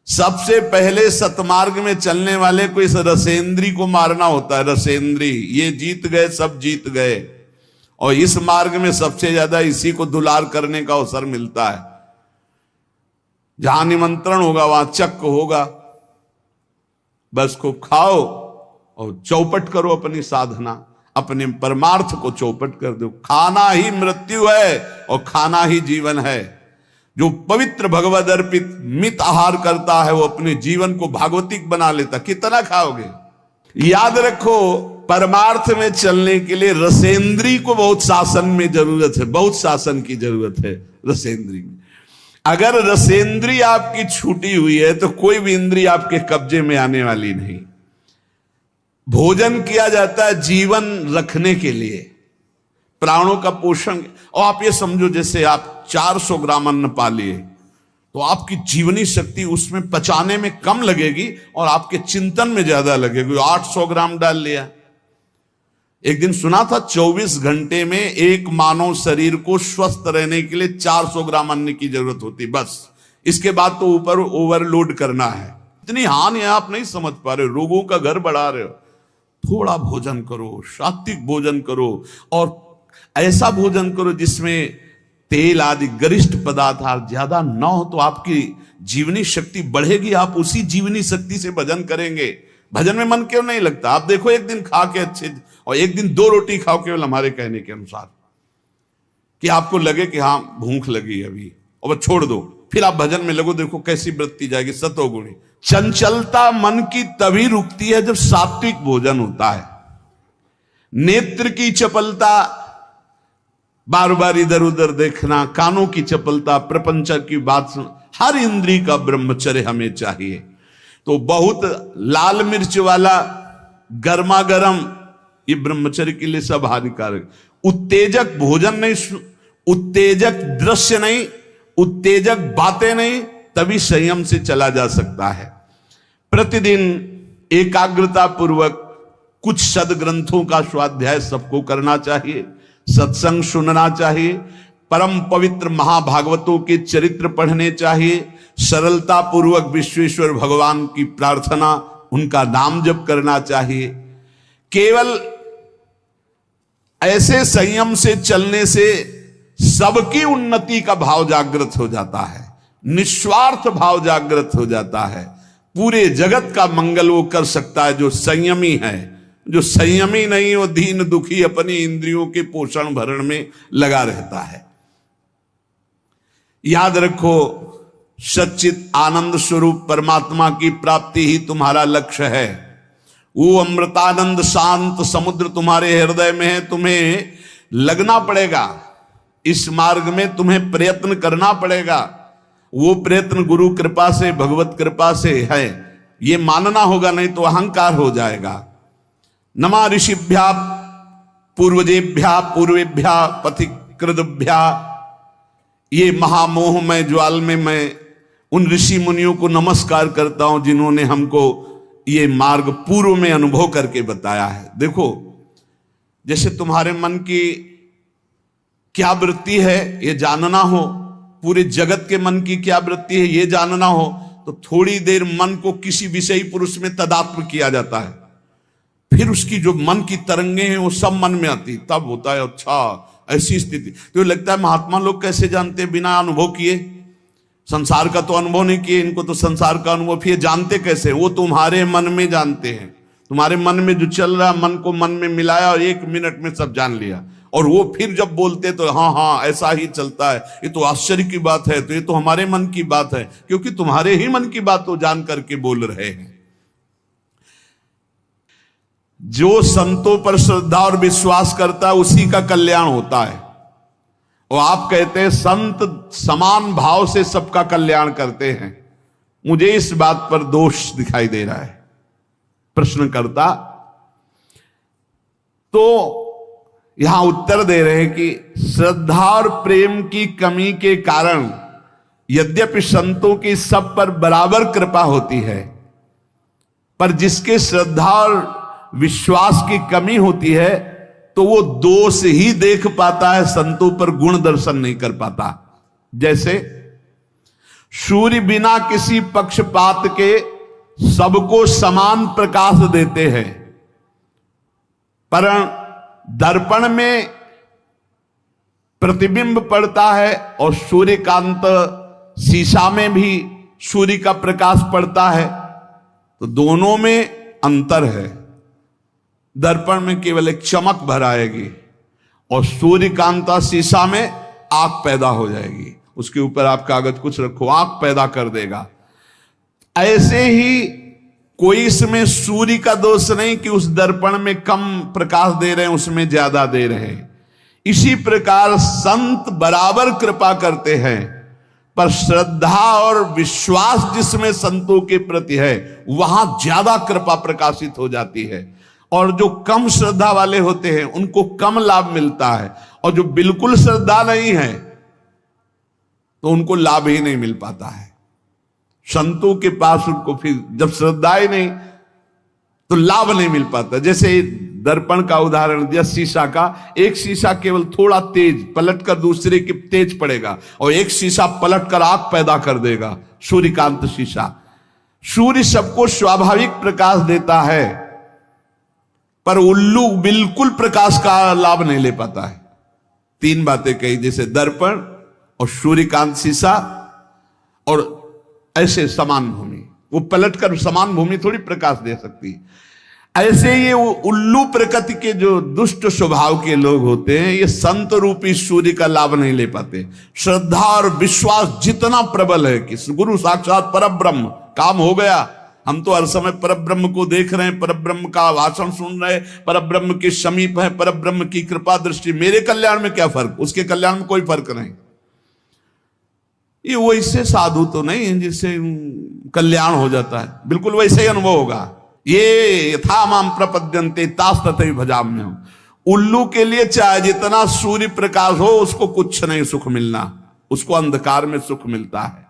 सबसे पहले सतमार्ग में चलने वाले को इस रसेंद्री को मारना होता है। रसेंद्री, ये जीत गए, सब जीत गए। और इस मार्ग में सबसे ज्यादा इसी को दुलार करने का अवसर मिलता है। जहां निमंत्रण होगा वहां चक्क होगा। बस खूब खाओ और चौपट करो अपनी साधना, अपने परमार्थ को चौपट कर दो। खाना ही मृत्यु है और खाना ही जीवन है। जो पवित्र भगवद अर्पित मित आहार करता है वो अपने जीवन को भागवतिक बना लेता। कितना खाओगे? याद रखो, परमार्थ में चलने के लिए रसेंद्री को बहुत शासन में जरूरत है, बहुत शासन की जरूरत है रसेंद्री में। अगर रसेंद्री आपकी छूटी हुई है तो कोई भी इंद्री आपके कब्जे में आने वाली नहीं। भोजन किया जाता है जीवन रखने के लिए, प्राणों का पोषण। और आप ये समझो जैसे आप 400 ग्राम अन्न पा लिए तो आपकी जीवनी शक्ति उसमें पचाने में कम लगेगी और आपके चिंतन में ज्यादा लगेगी। 800 ग्राम डाल लिया। एक दिन सुना था 24 घंटे में एक मानव शरीर को स्वस्थ रहने के लिए 400 ग्राम अन्न की जरूरत होती, बस। इसके बाद तो ऊपर ओवरलोड करना है। इतनी हानि है, आप नहीं समझ पा रहे, रोगों का घर बढ़ा रहे हो। थोड़ा भोजन करो, सात्विक भोजन करो, और ऐसा भोजन करो जिसमें तेल आदि गरिष्ठ पदार्थ ज्यादा न हो, तो आपकी जीवनी शक्ति बढ़ेगी। आप उसी जीवनी शक्ति से भजन करेंगे। भजन में मन क्यों नहीं लगता? आप देखो, एक दिन खा के अच्छे, और एक दिन 2 रोटी खाओ केवल हमारे कहने के अनुसार, कि आपको लगे कि हाँ भूख लगी अभी, और छोड़ दो, फिर आप भजन में लगो, देखो कैसी वृत्ति जाएगी, सतोगुणी। चंचलता मन की तभी रुकती है जब सात्विक भोजन होता है। नेत्र की चपलता, बार बार इधर उधर देखना, कानों की चपलता, प्रपंच की बात सुन, हर इंद्री का ब्रह्मचर्य हमें चाहिए। तो बहुत लाल मिर्च वाला गर्मा गर्म, ये ब्रह्मचर्य के लिए सब हानिकारक। उत्तेजक भोजन नहीं, उत्तेजक दृश्य नहीं, उत्तेजक बातें नहीं, तभी संयम से चला जा सकता है। प्रतिदिन एकाग्रता पूर्वक कुछ सदग्रंथों का स्वाध्याय सबको करना चाहिए, सत्संग सुनना चाहिए, परम पवित्र महाभागवतों के चरित्र पढ़ने चाहिए, सरलता पूर्वक विश्वेश्वर भगवान की प्रार्थना, उनका नाम जप करना चाहिए। केवल ऐसे संयम से चलने से सबकी उन्नति का भाव जागृत हो जाता है, निस्वार्थ भाव जागृत हो जाता है। पूरे जगत का मंगल वो कर सकता है जो संयमी है। जो संयमी नहीं, वो दीन दुखी अपनी इंद्रियों के पोषण भरण में लगा रहता है। याद रखो, सच्चित आनंद स्वरूप परमात्मा की प्राप्ति ही तुम्हारा लक्ष्य है। वो अमृतानंद शांत समुद्र तुम्हारे हृदय में है। तुम्हें लगना पड़ेगा इस मार्ग में, तुम्हें प्रयत्न करना पड़ेगा। वो प्रयत्न गुरु कृपा से, भगवत कृपा से है, ये मानना होगा, नहीं तो अहंकार हो जाएगा। नमा ऋषिभ्या पूर्वजेभ्या पूर्वेभ्या पथिकृतभ्या, ये महामोह में ज्वाल में मैं उन ऋषि मुनियों को नमस्कार करता हूं जिन्होंने हमको ये मार्ग पूर्व में अनुभव करके बताया है। देखो, जैसे तुम्हारे मन की क्या वृत्ति है ये जानना हो, पूरे जगत के मन की क्या वृत्ति है ये जानना हो, तो थोड़ी देर मन को किसी विषयी पुरुष में तदात्म किया जाता है, फिर उसकी जो मन की तरंगे हैं वो सब मन में आती, तब होता है अच्छा ऐसी स्थिति। तो लगता है महात्मा लोग कैसे जानते बिना अनुभव किए? संसार का तो अनुभव नहीं किए, इनको तो संसार का अनुभव, फिर जानते कैसे? वो तुम्हारे मन में जानते हैं। तुम्हारे मन में जो चल रहा, मन को मन में मिलाया और 1 मिनट में सब जान लिया। और वो फिर जब बोलते तो हाँ हाँ ऐसा ही चलता है, ये तो आश्चर्य की बात है, तो ये तो हमारे मन की बात है, क्योंकि तुम्हारे ही मन की बात तो जान करके बोल रहे हैं। जो संतों पर श्रद्धा और विश्वास करता है उसी का कल्याण होता है। और आप कहते हैं संत समान भाव से सबका कल्याण करते हैं। मुझे इस बात पर दोष दिखाई दे रहा है प्रश्नकर्ता। तो यहां उत्तर दे रहे हैं कि श्रद्धा और प्रेम की कमी के कारण यद्यपि संतों की सब पर बराबर कृपा होती है, पर जिसके श्रद्धा और विश्वास की कमी होती है तो वो दोष ही देख पाता है, संतों पर गुण दर्शन नहीं कर पाता। जैसे सूर्य बिना किसी पक्षपात के सबको समान प्रकाश देते हैं, पर दर्पण में प्रतिबिंब पड़ता है और सूर्यकांत शीशा में भी सूर्य का प्रकाश पड़ता है, तो दोनों में अंतर है। दर्पण में केवल एक चमक भर आएगी और सूर्यकांता शीशा में आग पैदा हो जाएगी। उसके ऊपर आप कागज कुछ रखो, आग पैदा कर देगा। ऐसे ही कोई इसमें सूर्य का दोष नहीं कि उस दर्पण में कम प्रकाश दे रहे हैं, उसमें ज्यादा दे रहे हैं। इसी प्रकार संत बराबर कृपा करते हैं, पर श्रद्धा और विश्वास जिसमें संतों के प्रति है वहां ज्यादा कृपा प्रकाशित हो जाती है। और जो कम श्रद्धा वाले होते हैं उनको कम लाभ मिलता है, और जो बिल्कुल श्रद्धा नहीं है तो उनको लाभ ही नहीं मिल पाता है। संतों के पास उनको फिर जब श्रद्धा ही नहीं तो लाभ नहीं मिल पाता। जैसे दर्पण का उदाहरण दिया, शीशा का, एक शीशा केवल थोड़ा तेज पलटकर दूसरे के तेज पड़ेगा, और एक शीशा पलटकर आग पैदा कर देगा, सूर्यकांत शीशा। सूर्य सबको स्वाभाविक प्रकाश देता है, पर उल्लू बिल्कुल प्रकाश का लाभ नहीं ले पाता है। तीन बातें कही, जैसे दर्पण और सूर्यकांत शीशा और ऐसे समान भूमि, वो पलटकर समान भूमि थोड़ी प्रकाश दे सकती है। ऐसे ये उल्लू प्रकृति के जो दुष्ट स्वभाव के लोग होते हैं, ये संत रूपी सूर्य का लाभ नहीं ले पाते। श्रद्धा और विश्वास जितना प्रबल है कि गुरु साक्षात परब्रह्म, काम हो गया, हम तो हर समय परब्रह्म को देख रहे हैं, परब्रह्म का भाषण सुन रहे हैं, परब्रह्म के समीप है, परब्रह्म की कृपा दृष्टि, मेरे कल्याण में क्या फर्क, उसके कल्याण में कोई फर्क नहीं। ये वैसे साधु तो नहीं है जिससे कल्याण हो जाता है, बिल्कुल वैसे ही अनुभव होगा। ये यथा माम प्रपद्यन्ते तास तथैव भजाम्यहम्। उल्लू के लिए चाहे जितना सूर्य प्रकाश हो उसको कुछ नहीं सुख मिलना, उसको अंधकार में सुख मिलता है।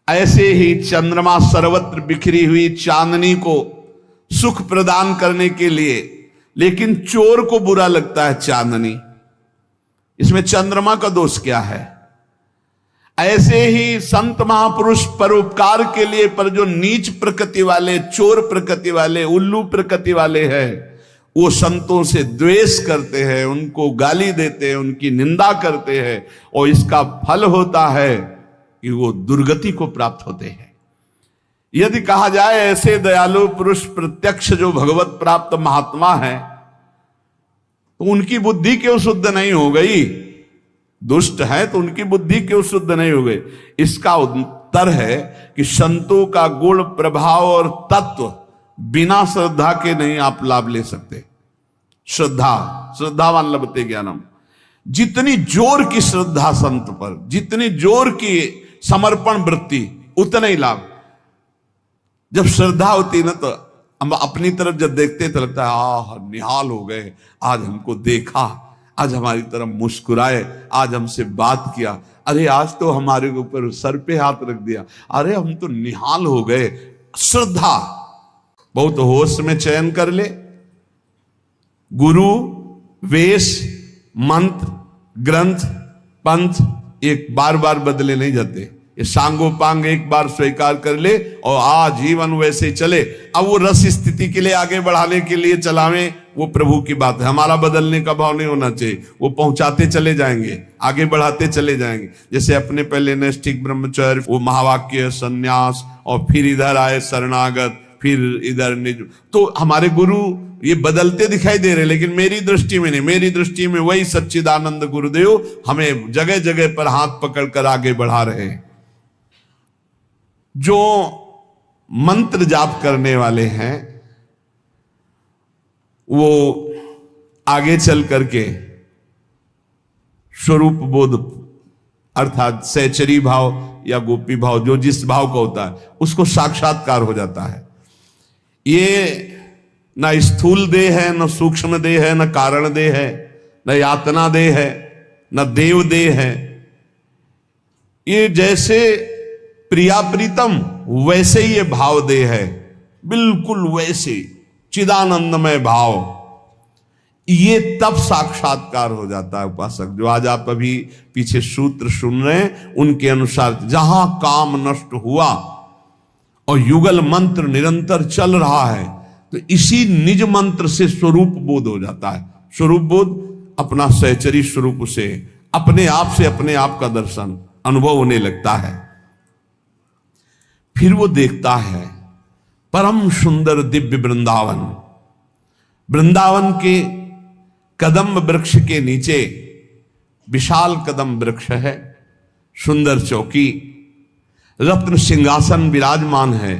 ऐसे ही चंद्रमा सर्वत्र बिखरी हुई चांदनी को सुख प्रदान करने के लिए, लेकिन चोर को बुरा लगता है चांदनी, इसमें चंद्रमा का दोष क्या है? ऐसे ही संत महापुरुष परोपकार के लिए, पर जो नीच प्रकृति वाले, चोर प्रकृति वाले, उल्लू प्रकृति वाले हैं, वो संतों से द्वेष करते हैं, उनको गाली देते हैं, उनकी निंदा करते हैं, और इसका फल होता है कि वो दुर्गति को प्राप्त होते हैं। यदि कहा जाए ऐसे दयालु पुरुष प्रत्यक्ष जो भगवत प्राप्त महात्मा है, तो उनकी बुद्धि क्यों शुद्ध नहीं हो गई? दुष्ट है तो उनकी बुद्धि क्यों शुद्ध नहीं हो गई? इसका उत्तर है कि संतों का गुण, प्रभाव और तत्व बिना श्रद्धा के नहीं आप लाभ ले सकते। श्रद्धावान लभते ज्ञानम। जितनी जोर की श्रद्धा संत पर, जितनी जोर की समर्पण वृत्ति, उतना ही लाभ। जब श्रद्धा होती ना तो हम अपनी तरफ जब देखते तो लगता है निहाल हो गए, आज हमको देखा, आज हमारी तरफ मुस्कुराए, आज हमसे बात किया, अरे आज तो हमारे ऊपर सर पे हाथ रख दिया, अरे हम तो निहाल हो गए। श्रद्धा बहुत होश में चयन कर ले। गुरु, वेश, मंत्र, ग्रंथ, पंथ एक बार बार बदले नहीं जाते। ये सांगोपांग एक बार स्वीकार कर ले और आजीवन वैसे चले। अब वो रस स्थिति के लिए आगे बढ़ाने के लिए चलावे, वो प्रभु की बात है। हमारा बदलने का भाव नहीं होना चाहिए, वो पहुंचाते चले जाएंगे, आगे बढ़ाते चले जाएंगे। जैसे अपने पहले नैष्ठिक ब्रह्मचर्य, वो महावाक्य, सन्यास, और फिर इधर आए शरणागत, फिर इधर निज। तो हमारे गुरु ये बदलते दिखाई दे रहे, लेकिन मेरी दृष्टि में नहीं, मेरी दृष्टि में वही सच्चिदानंद गुरुदेव हमें जगह जगह पर हाथ पकड़कर आगे बढ़ा रहे हैं। जो मंत्र जाप करने वाले हैं वो आगे चल करके स्वरूप बोध अर्थात सहचरी भाव या गोपी भाव, जो जिस भाव का होता है उसको साक्षात्कार हो जाता है। ये न स्थूल देह है, न सूक्ष्म देह है, न कारण देह है, न यातना देह है, न देव देह है। ये जैसे प्रिया प्रीतम वैसे ही ये भाव देह है, बिल्कुल वैसे चिदानंदमय भाव। ये तब साक्षात्कार हो जाता है उपासक। जो आज आप अभी पीछे सूत्र सुन रहे हैं उनके अनुसार, जहां काम नष्ट हुआ और युगल मंत्र निरंतर चल रहा है, तो इसी निज मंत्र से स्वरूप बोध हो जाता है। स्वरूप बोध अपना सहचरी स्वरूप से, अपने आप से अपने आप का दर्शन अनुभव होने लगता है। फिर वो देखता है परम सुंदर दिव्य वृंदावन। वृंदावन के कदम वृक्ष के नीचे विशाल कदम वृक्ष है, सुंदर चौकी, रत्न सिंहासन विराजमान है,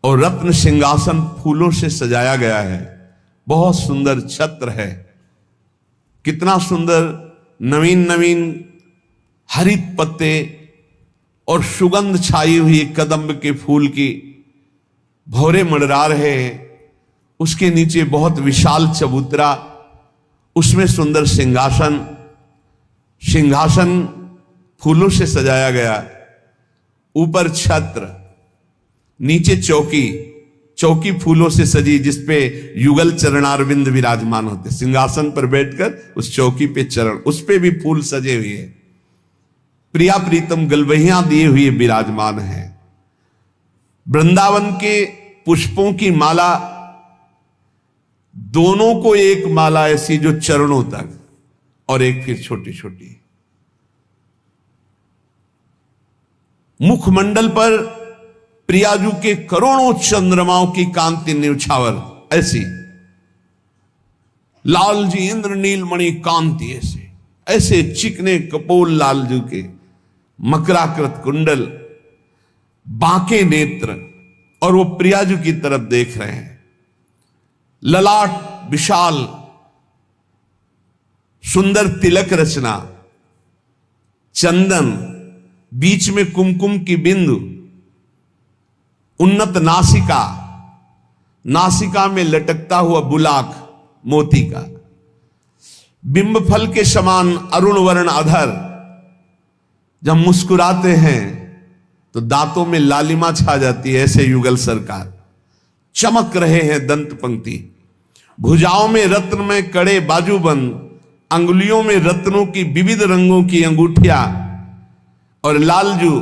और रत्न सिंहासन फूलों से सजाया गया है। बहुत सुंदर छत्र है, कितना सुंदर नवीन नवीन हरित पत्ते और सुगंध छाई हुई कदम्ब के फूल की भौरे मंडरा रहे हैं। उसके नीचे बहुत विशाल चबूतरा, उसमें सुंदर सिंहासन, सिंहासन फूलों से सजाया गया, ऊपर छत्र, नीचे चौकी, चौकी फूलों से सजी जिसपे युगल चरणारविंद विराजमान होते, सिंहासन पर बैठकर उस चौकी पे चरण, उस पे भी फूल सजे हुए, प्रिया प्रीतम गलवहियां दिए हुए विराजमान है। वृंदावन के पुष्पों की माला, दोनों को एक माला ऐसी जो चरणों तक, और एक फिर छोटी छोटी। मुखमंडल पर प्रियाजू के करोड़ों चंद्रमाओं की कांति न्यौछावर ऐसी, लालजी इंद्र नीलमणि कांति ऐसे, ऐसे चिकने कपोल लालजू के, मकराकृत कुंडल, बांके नेत्र, और वो प्रियाजू की तरफ देख रहे हैं। ललाट विशाल, सुंदर तिलक रचना, चंदन, बीच में कुमकुम की बिंदु, उन्नत नासिका, नासिका में लटकता हुआ बुलाक मोती का, बिंब फल के समान अरुण वर्ण अधर, जब मुस्कुराते हैं तो दांतों में लालिमा छा जाती है, ऐसे युगल सरकार। चमक रहे हैं दंत पंक्ति, भुजाओं में रत्न में कड़े बाजूबंद, अंगुलियों में रत्नों की विविध रंगों की अंगूठियां, और लालजू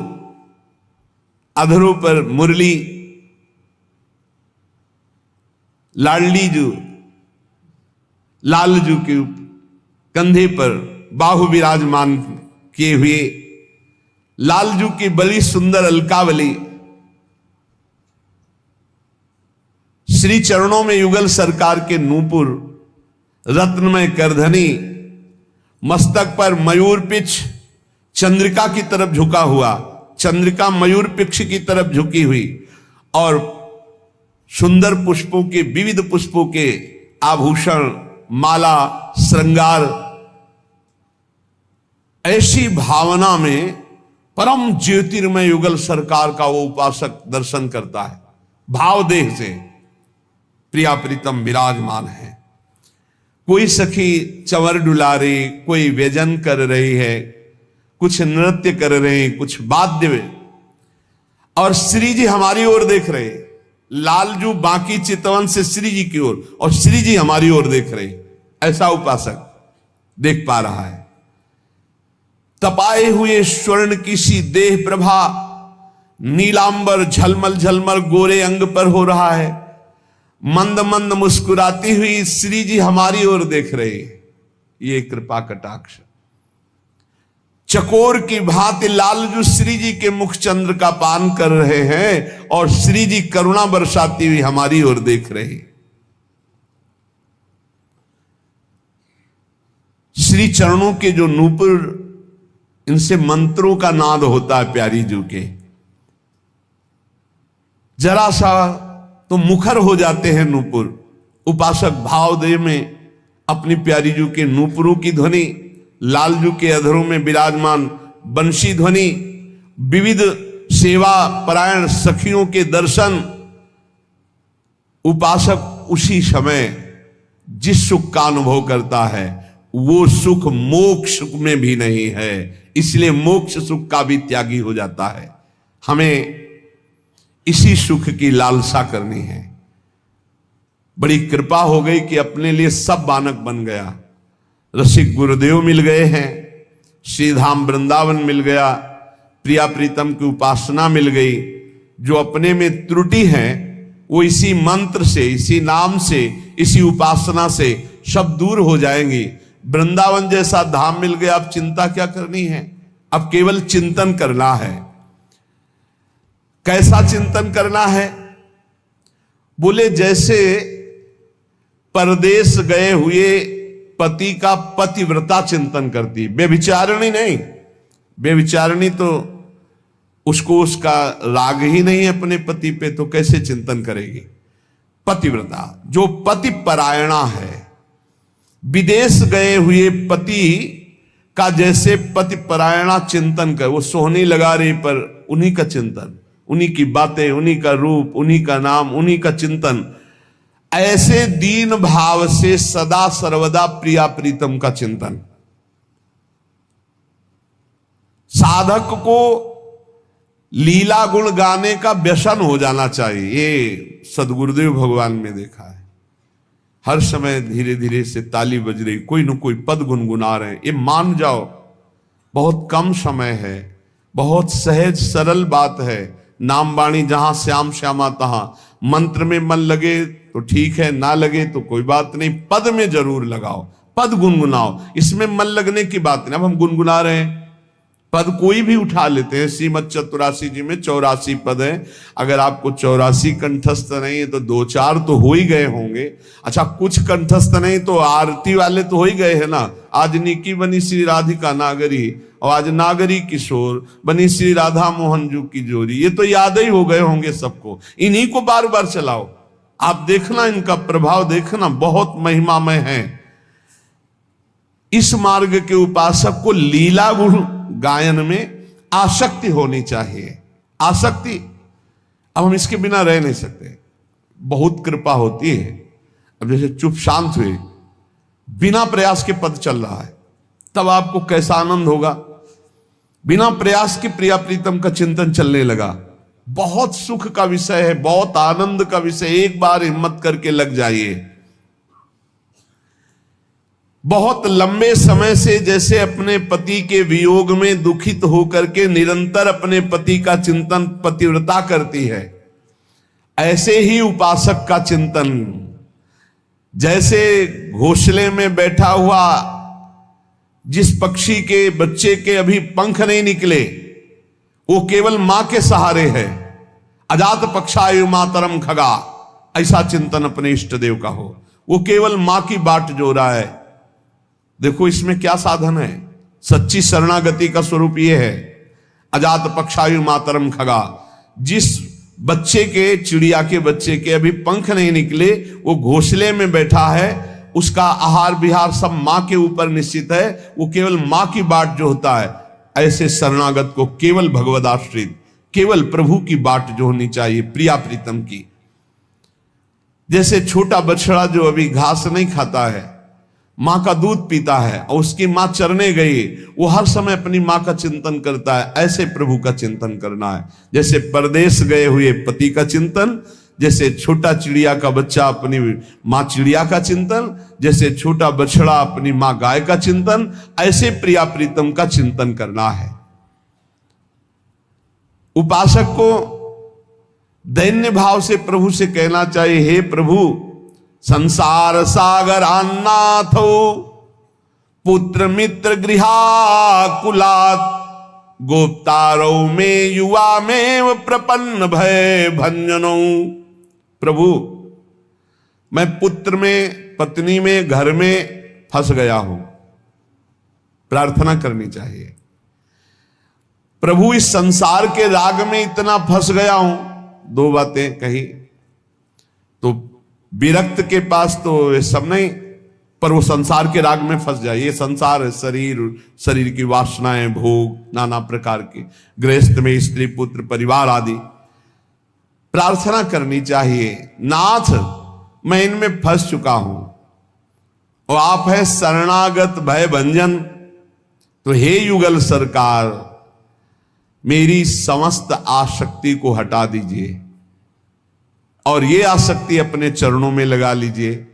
अधरों पर मुरली, लाडलीजू, लालजू के कंधे पर बाहु विराजमान किए हुए, लालजू की बड़ी सुंदर अलकावली, श्री चरणों में युगल सरकार के नूपुर, रत्नमय करधनी, मस्तक पर मयूर पिछ चंद्रिका की तरफ झुका हुआ, चंद्रिका मयूर पिक्ष की तरफ झुकी हुई, और सुंदर पुष्पों के, विविध पुष्पों के आभूषण, माला, श्रृंगार, ऐसी भावना में परम ज्योतिर्मय युगल सरकार का वो उपासक दर्शन करता है। भाव देह से प्रिया प्रीतम विराजमान है। कोई सखी चंवर डुला रही, कोई व्यजन कर रही है, कुछ नृत्य कर रहे हैं, कुछ वाद्य, और श्री जी हमारी ओर देख रहे हैं। लालजू बांकी चितवन से श्री जी की ओर, और श्री जी हमारी ओर देख रहे हैं, ऐसा उपासक देख पा रहा है। तपाए हुए स्वर्ण की सी देह प्रभा, नीलांबर झलमल झलमल गोरे अंग पर हो रहा है। मंद मंद मुस्कुराती हुई श्री जी हमारी ओर देख रहे हैं। ये कृपा कटाक्ष। चकोर की भांति लालजू श्री जी के मुख चंद्र का पान कर रहे हैं, और श्री जी करुणा बरसाती हुई हमारी ओर देख रहे हैं। श्री चरणों के जो नूपुर, इनसे मंत्रों का नाद होता है प्यारी जू के। जरा सा तो मुखर हो जाते हैं नूपुर। उपासक भावदेव में अपनी प्यारी जू के नूपुरों की ध्वनि, लालजू के अधरों में विराजमान बंशी ध्वनि, विविध सेवा परायण सखियों के दर्शन, उपासक उसी समय जिस सुख का अनुभव करता है वो सुख मोक्ष सुख में भी नहीं है, इसलिए मोक्ष सुख का भी त्यागी हो जाता है। हमें इसी सुख की लालसा करनी है। बड़ी कृपा हो गई कि अपने लिए सब बानक बन गया। रसिक गुरुदेव मिल गए हैं, श्रीधाम वृंदावन मिल गया, प्रिया प्रीतम की उपासना मिल गई। जो अपने में त्रुटि है वो इसी मंत्र से, इसी नाम से, इसी उपासना से सब दूर हो जाएंगी। वृंदावन जैसा धाम मिल गया, अब चिंता क्या करनी है, अब केवल चिंतन करना है। कैसा चिंतन करना है? बोले जैसे परदेश गए हुए पति का पतिव्रता चिंतन करती, व्यभिचारिणी नहीं। व्यभिचारिणी तो उसको उसका राग ही नहीं है अपने पति पे, तो कैसे चिंतन करेगी? पतिव्रता जो पति परायणा है, विदेश गए हुए पति का जैसे पति परायणा चिंतन कर, वो सोहनी लगा रही पर उन्हीं का चिंतन, उन्हीं की बातें, उन्हीं का रूप, उन्हीं का नाम, उन्हीं का चिंतन। ऐसे दीन भाव से सदा सर्वदा प्रिया प्रीतम का चिंतन। साधक को लीला गुण गाने का व्यसन हो जाना चाहिए। ये सदगुरुदेव भगवान में देखा है, हर समय धीरे धीरे से ताली बज रही, कोई न कोई पद गुनगुना रहे हैं। ये मान जाओ बहुत कम समय है, बहुत सहज सरल बात है। नाम वाणी जहां श्याम श्यामा तहां, मंत्र में मन लगे तो ठीक है, ना लगे तो कोई बात नहीं, पद में जरूर लगाओ, पद गुनगुनाओ, इसमें मन लगने की बात नहीं। अब हम गुनगुना रहे हैं, पद कोई भी उठा लेते हैं। श्रीमद चतुरासी जी में 84 पद है, अगर आपको 84 कंठस्थ नहीं है तो 2-4 तो हो ही गए होंगे। अच्छा, कुछ कंठस्थ नहीं तो आरती वाले तो हो ही गए हैं ना। आज निकी बनी श्री राधिका नागरी, और आज नागरी किशोर बनी श्री राधा मोहन जू की जोड़ी, ये तो याद ही हो गए होंगे सबको। इन्हीं को बार बार चलाओ, आप देखना इनका प्रभाव देखना, बहुत महिमामय है। इस मार्ग के उपासक को लीला गुण गायन में आसक्ति होनी चाहिए। आसक्ति, अब हम इसके बिना रह नहीं सकते, बहुत कृपा होती है। अब जैसे चुप शांत हुए, बिना प्रयास के पद चल रहा है, तब आपको कैसा आनंद होगा। बिना प्रयास के प्रिया प्रीतम का चिंतन चलने लगा, बहुत सुख का विषय है, बहुत आनंद का विषय। एक बार हिम्मत करके लग जाइए। बहुत लंबे समय से जैसे अपने पति के वियोग में दुखित होकर के निरंतर अपने पति का चिंतन पतिव्रता करती है, ऐसे ही उपासक का चिंतन। जैसे घोंसले में बैठा हुआ जिस पक्षी के बच्चे के अभी पंख नहीं निकले, वो केवल मां के सहारे है। अजात पक्षायु मातरम खगा, ऐसा चिंतन अपने इष्ट देव का हो। वो केवल मां की बाट जो रहा है। देखो इसमें क्या साधन है, सच्ची शरणागति का स्वरूप ये है। अजात पक्षायु मातरम खगा, जिस बच्चे के, चिड़िया के बच्चे के अभी पंख नहीं निकले, वो घोंसले में बैठा है, उसका आहार विहार सब मां के ऊपर निश्चित है, वो केवल मां की बाट जो होता है। ऐसे शरणागत को केवल भगवदाश्रित, केवल प्रभु की बाट जो होनी चाहिए, प्रिया प्रीतम की। जैसे छोटा बछड़ा जो अभी घास नहीं खाता है, मां का दूध पीता है, और उसकी मां चरने गई, वो हर समय अपनी मां का चिंतन करता है। ऐसे प्रभु का चिंतन करना है। जैसे परदेश गए हुए पति का चिंतन, जैसे छोटा चिड़िया का बच्चा अपनी मां चिड़िया का चिंतन, जैसे छोटा बछड़ा अपनी मां गाय का चिंतन, ऐसे प्रिया प्रीतम का चिंतन करना है। उपासक को दैन्य भाव से प्रभु से कहना चाहिए, हे प्रभु, संसार सागर अन्नाथो पुत्र मित्र गृहा कुलात गोप्तारो में युवा में प्रपन्न भय भंजनो। प्रभु, मैं पुत्र में, पत्नी में, घर में फंस गया हूं। प्रार्थना करनी चाहिए, प्रभु इस संसार के राग में इतना फंस गया हूं। 2 बातें कही तो विरक्त के पास तो ये सब नहीं, पर वो संसार के राग में फंस जाए। ये संसार है, शरीर की वासनाएं, भोग नाना प्रकार के, गृहस्थ में स्त्री पुत्र परिवार आदि। प्रार्थना करनी चाहिए, नाथ मैं इनमें फंस चुका हूं, और आप है शरणागत भय भंजन। तो हे युगल सरकार, मेरी समस्त आसक्ति को हटा दीजिए, और ये आसक्ति अपने चरणों में लगा लीजिए।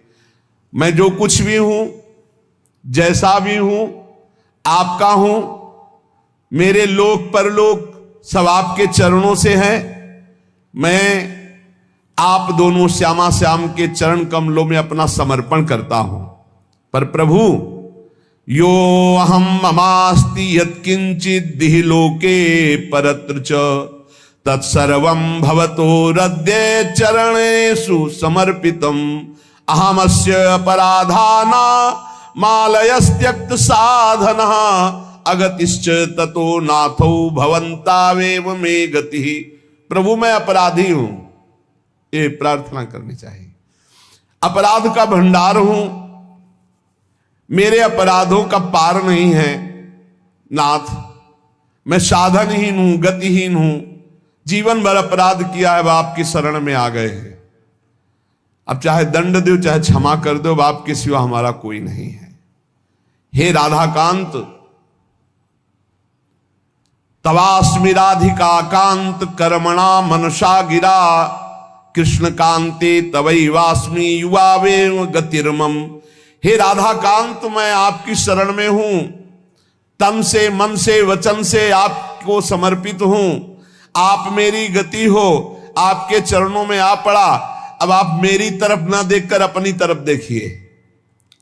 मैं जो कुछ भी हूं, जैसा भी हूं, आपका हूं। मेरे लोक परलोक सब आपके चरणों से है। मैं आप दोनों श्यामा श्याम के चरण कमलों में अपना समर्पण करता हूं। पर प्रभु, यो अहम ममास्ति यत्किंचित् दिहि लोके परत्र च तत्सर्वं भवतो रद्ये चरणेषु समर्पितम्। अहमस्य अपराधाना मालयस्त्यक्त साधनः अगतिश्च ततो नाथो भवन्तावेव मे गतिः। प्रभु मैं अपराधी हूं, ये प्रार्थना करनी चाहिए। अपराध का भंडार हूं, मेरे अपराधों का पार नहीं है। नाथ मैं साधनहीन हूं, गतिहीन हूं, जीवन भर अपराध किया है, आपकी शरण में आ गए हैं। अब चाहे दंड दो चाहे क्षमा कर दो, आपके सिवा हमारा कोई नहीं है। हे राधाकांत, तवास्मि राधिका कांत कर्मणा मनसा गिरा, कृष्ण कांते तवैवास्मि युवावेव गतिर्मम। हे राधाकांत, मैं आपकी शरण में हूं, तन से मन से वचन से आपको समर्पित हूं। आप मेरी गति हो, आपके चरणों में आ पड़ा। अब आप मेरी तरफ ना देखकर अपनी तरफ देखिए,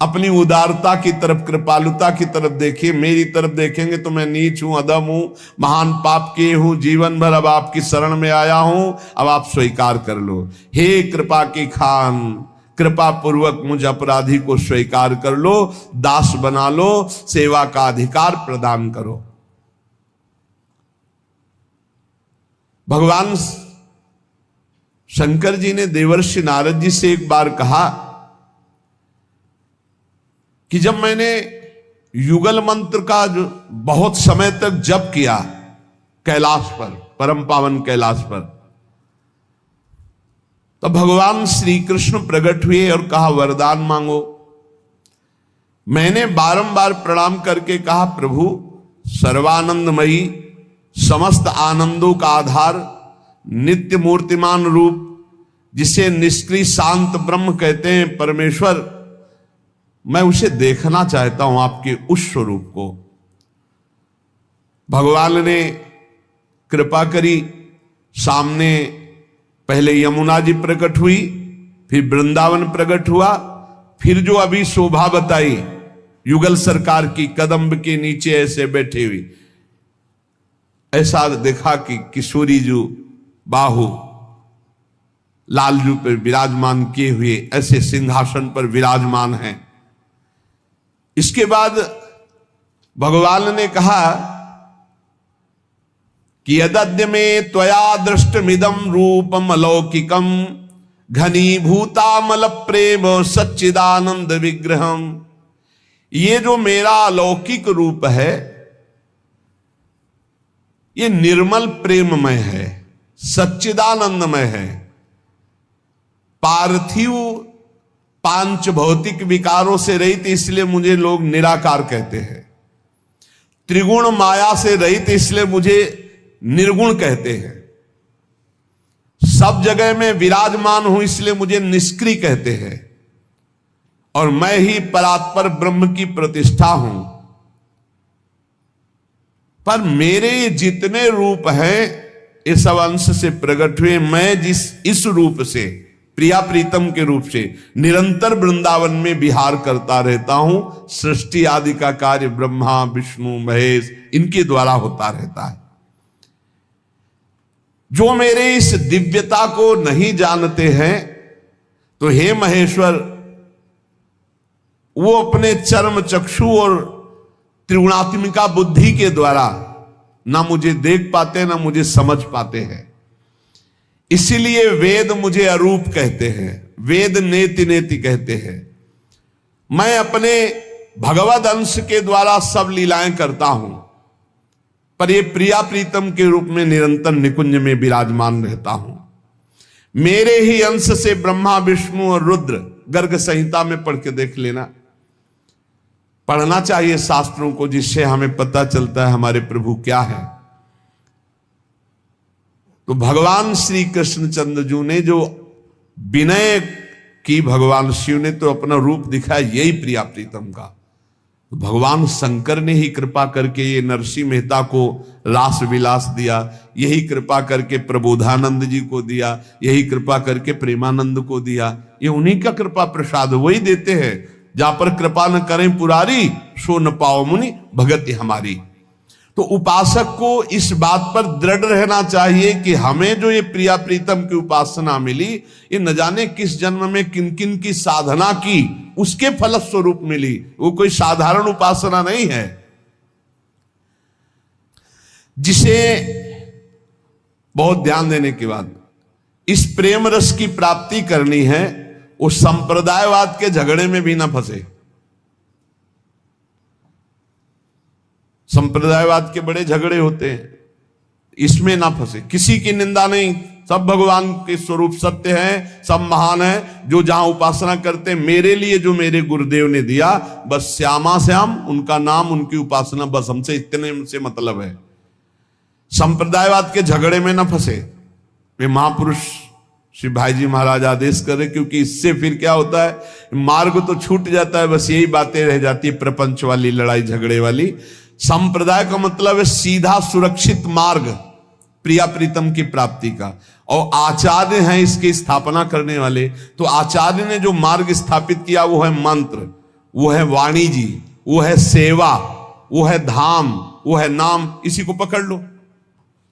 अपनी उदारता की तरफ, कृपालुता की तरफ देखिए। मेरी तरफ देखेंगे तो मैं नीच हूं, अधम हूं, महान पाप किए हूं जीवन भर, अब आपकी शरण में आया हूं, अब आप स्वीकार कर लो। हे कृपा की खान, कृपा पूर्वक मुझ अपराधी को स्वीकार कर लो, दास बना लो, सेवा का अधिकार प्रदान करो। भगवान शंकर जी ने देवर्षि नारद जी से एक बार कहा कि जब मैंने युगल मंत्र का जो बहुत समय तक जप किया कैलाश पर, परम पावन कैलाश पर, तो भगवान श्री कृष्ण प्रकट हुए और कहा वरदान मांगो। मैंने बारंबार प्रणाम करके कहा प्रभु, सर्वानंदमयी, समस्त आनंदों का आधार, नित्य मूर्तिमान रूप, जिसे निष्क्रिय शांत ब्रह्म कहते हैं परमेश्वर, मैं उसे देखना चाहता हूं, आपके उस स्वरूप को। भगवान ने कृपा करी, सामने पहले यमुना जी प्रकट हुई, फिर वृंदावन प्रकट हुआ, फिर जो अभी शोभा बताई युगल सरकार की, कदम्ब के नीचे ऐसे बैठे हुई, ऐसा देखा कि किशोरी जो बाहु लालजू पर विराजमान किए हुए ऐसे सिंहासन पर विराजमान हैं। इसके बाद भगवान ने कहा कि यदद्य में त्वया दृष्टमिदं रूपम अलौकिकम घनीभूतामल प्रेम सच्चिदानंद विग्रहम। ये जो मेरा अलौकिक रूप है, ये निर्मल प्रेममय है, सच्चिदानंदमय है। पार्थिव पांच भौतिक विकारों से रहित, इसलिए मुझे लोग निराकार कहते हैं। त्रिगुण माया से रहित, इसलिए मुझे निर्गुण कहते हैं। सब जगह में विराजमान हूं, इसलिए मुझे निष्क्रिय कहते हैं। और मैं ही परात्पर ब्रह्म की प्रतिष्ठा हूं। पर मेरे जितने रूप हैं, ये सब अंश से प्रकट हुए। मैं इस रूप से, प्रिया प्रीतम के रूप से निरंतर वृंदावन में विहार करता रहता हूं। सृष्टि आदि का कार्य ब्रह्मा विष्णु महेश इनके द्वारा होता रहता है। जो मेरे इस दिव्यता को नहीं जानते हैं, तो हे महेश्वर, वो अपने चर्म चक्षु और त्रिगुणात्मिका बुद्धि के द्वारा ना मुझे देख पाते, ना मुझे समझ पाते हैं। इसीलिए वेद मुझे अरूप कहते हैं, वेद नेति नेति कहते हैं। मैं अपने भगवद अंश के द्वारा सब लीलाएं करता हूं, पर ये प्रिया प्रीतम के रूप में निरंतर निकुंज में विराजमान रहता हूं। मेरे ही अंश से ब्रह्मा विष्णु और रुद्र, गर्ग संहिता में पढ़ के देख लेना। पढ़ना चाहिए शास्त्रों को, जिससे हमें पता चलता है हमारे प्रभु क्या है। तो भगवान श्री कृष्णचंद्र जी ने जो विनय की, भगवान शिव ने तो अपना रूप दिखाया यही प्रिया प्रीतम का। तो भगवान शंकर ने ही कृपा करके ये नरसिंह मेहता को रास विलास दिया, यही कृपा करके प्रबोधानंद जी को दिया, यही कृपा करके प्रेमानंद को दिया। ये उन्हीं का कृपा प्रसाद, वही देते हैं। जहां पर कृपा न करें पुरारी, सो न पाओ मुनि भगति हमारी। तो उपासक को इस बात पर दृढ़ रहना चाहिए कि हमें जो ये प्रिया प्रीतम की उपासना मिली, ये न जाने किस जन्म में किन किन की साधना की, उसके फलस्वरूप मिली। वो कोई साधारण उपासना नहीं है। जिसे बहुत ध्यान देने के बाद इस प्रेम रस की प्राप्ति करनी है, वो संप्रदायवाद के झगड़े में भी ना फंसे। संप्रदायवाद के बड़े झगड़े होते हैं, इसमें ना फंसे। किसी की निंदा नहीं, सब भगवान के स्वरूप सत्य हैं, सब महान हैं। जो जहां उपासना करते, मेरे लिए जो मेरे गुरुदेव ने दिया, बस श्यामा श्याम उनका नाम, उनकी उपासना, बस हमसे इतने से मतलब है। संप्रदायवाद के झगड़े में ना फंसे। वे महापुरुष श्री भाई जी महाराज आदेश करे, क्योंकि इससे फिर क्या होता है, मार्ग तो छूट जाता है, बस यही बातें रह जाती है, प्रपंच वाली, लड़ाई झगड़े वाली। संप्रदाय का मतलब है सीधा सुरक्षित मार्ग, प्रिया प्रीतम की प्राप्ति का। और आचार्य हैं इसकी स्थापना करने वाले। तो आचार्य ने जो मार्ग स्थापित किया वो है मंत्र, वो है वाणी जी, वो है सेवा, वो है धाम, वो है नाम। इसी को पकड़ लो,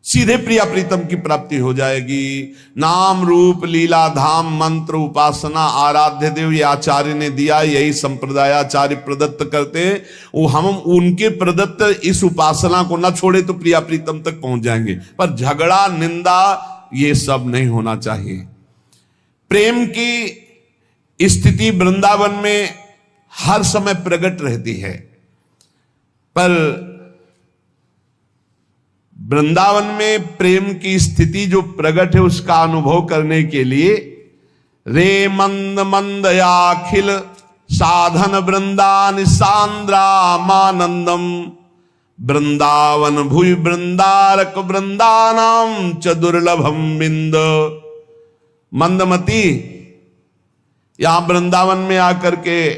सीधे प्रिया प्रीतम की प्राप्ति हो जाएगी। नाम रूप लीला धाम मंत्र उपासना आराध्य देव, ये आचार्य ने दिया, यही संप्रदाय आचार्य प्रदत्त करते हैं। वो हम उनके प्रदत्त इस उपासना को ना छोड़े तो प्रिया प्रीतम तक पहुंच जाएंगे। पर झगड़ा, निंदा, ये सब नहीं होना चाहिए। प्रेम की स्थिति वृंदावन में हर समय प्रकट रहती है, पर वृंदावन में प्रेम की स्थिति जो प्रकट है उसका अनुभव करने के लिए रे मंद मंदयाखिल साधन वृंदान सांद्रामानंदम वृंदावन भूय वृंदारक वृंदानाम च दुर्लभम बिंद। मंदमती यहां वृंदावन में आकर के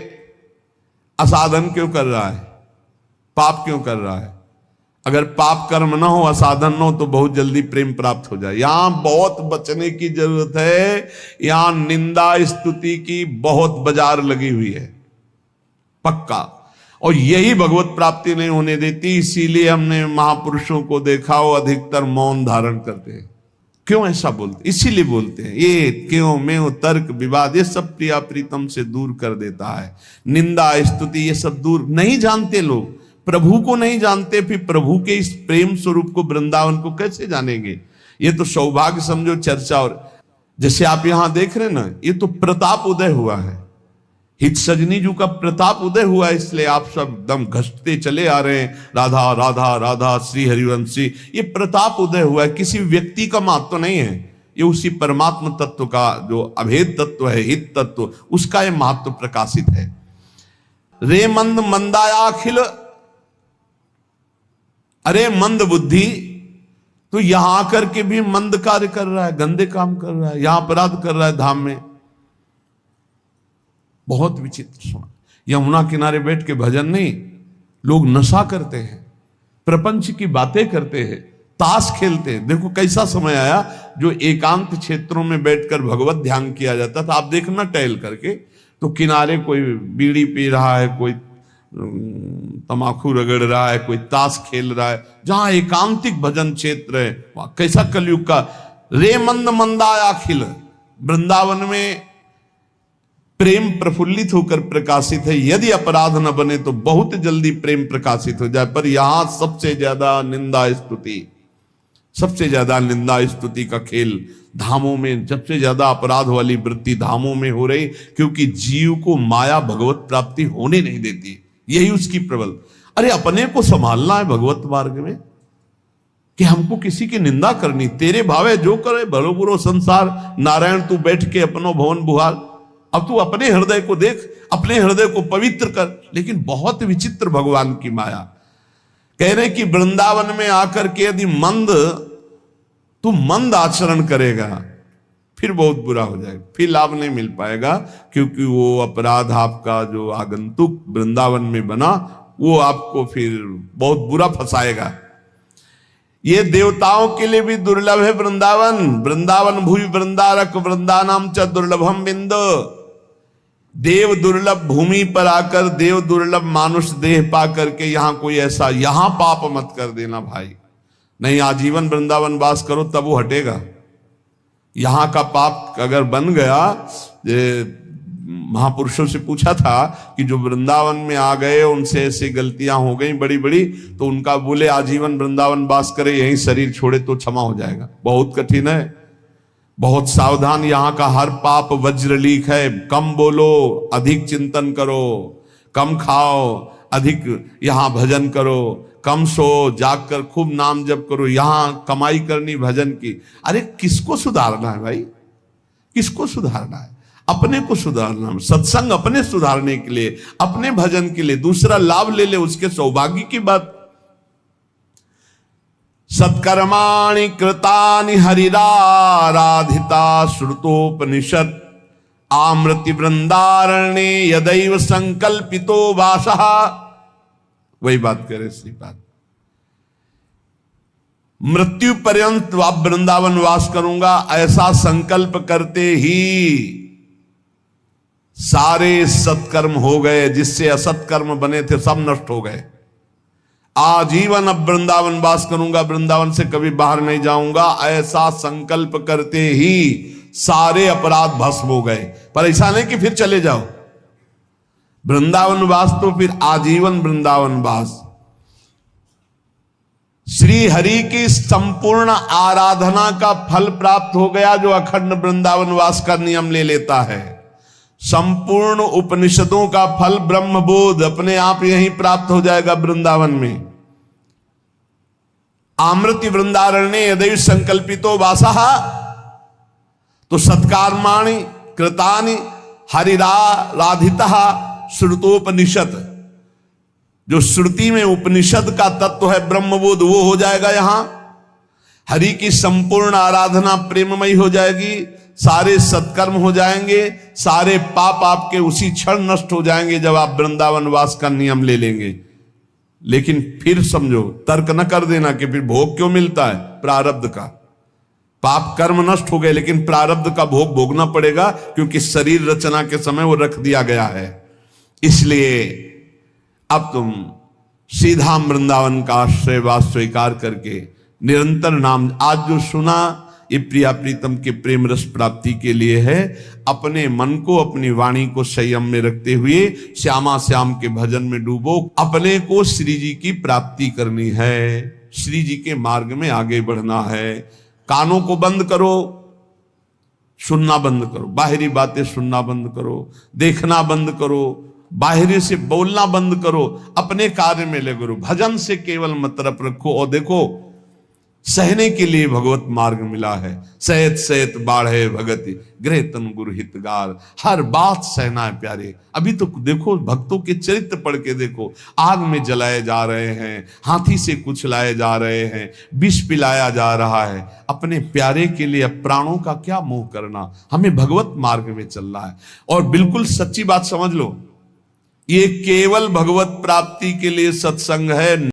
असाधन क्यों कर रहा है, पाप क्यों कर रहा है? अगर पाप कर्म ना हो, असाधन न हो, तो बहुत जल्दी प्रेम प्राप्त हो जाए। यहां बहुत बचने की जरूरत है। यहां निंदा स्तुति की बहुत बाजार लगी हुई है, पक्का। और यही भगवत प्राप्ति नहीं होने देती। इसीलिए हमने महापुरुषों को देखा हो अधिकतर मौन धारण करते हैं। क्यों ऐसा बोलते? इसीलिए बोलते हैं। ये क्यों में तर्क विवाद ये सब प्रिया प्रीतम से दूर कर देता है। निंदा स्तुति ये सब दूर, नहीं जानते लोग, प्रभु को नहीं जानते, फिर प्रभु के इस प्रेम स्वरूप को, वृंदावन को कैसे जानेंगे? ये तो सौभाग्य समझो चर्चा। और जैसे आप यहां देख रहे हैं ना, ये तो प्रताप उदय हुआ है, हित सजनी जी का प्रताप उदय हुआ है, इसलिए आप सब दम घसते चले आ रहे हैं, राधा राधा राधा श्री हरिवंशी। ये प्रताप उदय हुआ है, किसी व्यक्ति का महत्व नहीं है, ये उसी परमात्मा तत्व का जो अभेद तत्व है, हित तत्व, उसका ये महत्व प्रकाशित है। रे मंद मंदायाखिल, अरे मंद बुद्धि, तो यहां आकर के भी मंद कार्य कर रहा है, गंदे काम कर रहा है, यहां अपराध कर रहा है धाम में। बहुत विचित्र सुना। यमुना किनारे बैठ के भजन नहीं, लोग नशा करते हैं, प्रपंच की बातें करते हैं, ताश खेलते हैं। देखो कैसा समय आया जो एकांत क्षेत्रों में बैठकर भगवत ध्यान किया जाता था। आप देखना टहल करके, तो किनारे कोई बीड़ी पी रहा है, कोई तमाकू रगड़ रहा है, कोई ताश खेल रहा है। जहां एकांतिक भजन क्षेत्र है, वहां कैसा कलयुग का रे मंद मंदायाखिल। वृंदावन में प्रेम प्रफुल्लित होकर प्रकाशित है। यदि अपराध न बने तो बहुत जल्दी प्रेम प्रकाशित हो जाए। पर यहां सबसे ज्यादा निंदा स्तुति, सबसे ज्यादा निंदा स्तुति का खेल धामों में, सबसे ज्यादा अपराध वाली वृत्ति धामों में हो रही, क्योंकि जीव को माया भगवत प्राप्ति होने नहीं देती। यही उसकी प्रबल। अरे अपने को संभालना है भगवत मार्ग में, कि हमको किसी की निंदा करनी। तेरे भावे जो करे भलो बुरो संसार, नारायण तू बैठ के अपनो भवन बुहार। अब तू अपने हृदय को देख, अपने हृदय को पवित्र कर। लेकिन बहुत विचित्र भगवान की माया। कह रहे कि वृंदावन में आकर के यदि तू मंद आचरण करेगा, फिर बहुत बुरा हो जाएगा, फिर लाभ नहीं मिल पाएगा। क्योंकि वो अपराध आपका जो आगंतुक वृंदावन में बना, वो आपको फिर बहुत बुरा फंसाएगा। ये देवताओं के लिए भी दुर्लभ है वृंदावन। वृंदावन भूमि वृंदारक वृंदानाम च दुर्लभम बिंद। देव दुर्लभ भूमि पर आकर, देव दुर्लभ मानुष देह पा करके यहां कोई ऐसा, यहां पाप मत कर देना भाई। नहीं, आजीवन वृंदावन वास करो तब वो हटेगा। यहां का पाप अगर बन गया, महापुरुषों से पूछा था कि जो वृंदावन में आ गए उनसे ऐसी गलतियां हो गई बड़ी बड़ी, तो उनका बोले आजीवन वृंदावन वास करे, यही शरीर छोड़े तो क्षमा हो जाएगा। बहुत कठिन है, बहुत सावधान। यहां का हर पाप वज्रलीक है। कम बोलो, अधिक चिंतन करो, कम खाओ, अधिक यहां भजन करो, कम सो, जागकर खूब नाम जप करो, यहां कमाई करनी भजन की। अरे किसको सुधारना है भाई? किसको सुधारना है? अपने को सुधारना है। सत्संग अपने सुधारने के लिए, अपने भजन के लिए, दूसरा लाभ ले ले उसके सौभाग्य की बात। सत्कर्माणि कृतानि हरिराराधिता श्रुतोपनिषद आमृति वृंदारण्ये यदैव संकल्पितो वासः। वही बात करे श्रीपाद, मृत्यु पर्यंत अब वृंदावन वास करूंगा ऐसा संकल्प करते ही सारे सत्कर्म हो गए, जिससे असत्कर्म बने थे सब नष्ट हो गए। आजीवन अब वृंदावन वास करूंगा, वृंदावन से कभी बाहर नहीं जाऊंगा, ऐसा संकल्प करते ही सारे अपराध भस्म हो गए। पर ऐसा नहीं कि फिर चले जाओ वृंदावन वास, तो फिर आजीवन वृंदावन वास। श्री हरि की संपूर्ण आराधना का फल प्राप्त हो गया जो अखंड वृंदावन वास का नियम ले लेता है। संपूर्ण उपनिषदों का फल ब्रह्मबोध अपने आप यहीं प्राप्त हो जाएगा वृंदावन में। आमृति वृंदारण्ये यदैव संकल्पितो वासः, तो सत्कर्माणि कृतानि हरिराराधितः श्रुतोपनिषद, जो श्रुति में उपनिषद का तत्व है ब्रह्मबोध, वो हो जाएगा यहां। हरि की संपूर्ण आराधना प्रेममयी हो जाएगी, सारे सत्कर्म हो जाएंगे, सारे पाप आपके उसी क्षण नष्ट हो जाएंगे जब आप वृंदावन वास का नियम ले लेंगे। लेकिन फिर समझो, तर्क न कर देना कि फिर भोग क्यों मिलता है, प्रारब्ध का। पाप कर्म नष्ट हो गए लेकिन प्रारब्ध का भोग भोगना पड़ेगा, क्योंकि शरीर रचना के समय वो रख दिया गया है। इसलिए अब तुम सीधा वृंदावन का आश्रयवास स्वीकार करके निरंतर नाम, आज जो सुना ये प्रिया प्रीतम के प्रेम रस प्राप्ति के लिए है। अपने मन को, अपनी वाणी को संयम में रखते हुए श्यामा श्याम के भजन में डूबो। अपने को श्री जी की प्राप्ति करनी है, श्री जी के मार्ग में आगे बढ़ना है। कानों को बंद करो, सुनना बंद करो, बाहरी बातें सुनना बंद करो, देखना बंद करो, बाहरी से बोलना बंद करो, अपने कार्य में लगे रहो। भजन से केवल मतलब रखो। और देखो, सहने के लिए भगवत मार्ग मिला है। सहत सहत बाढ़े भगति गृह तन गुरु हितगार, हर बात सहना है प्यारे। अभी तो देखो भक्तों के चरित्र पढ़ के देखो, आग में जलाए जा रहे हैं, हाथी से कुचलाए जा रहे हैं, विष पिलाया जा रहा है। अपने प्यारे के लिए प्राणों का क्या मोह करना, हमें भगवत मार्ग में चलना है। और बिल्कुल सच्ची बात समझ लो, ये केवल भगवत प्राप्ति के लिए सत्संग है।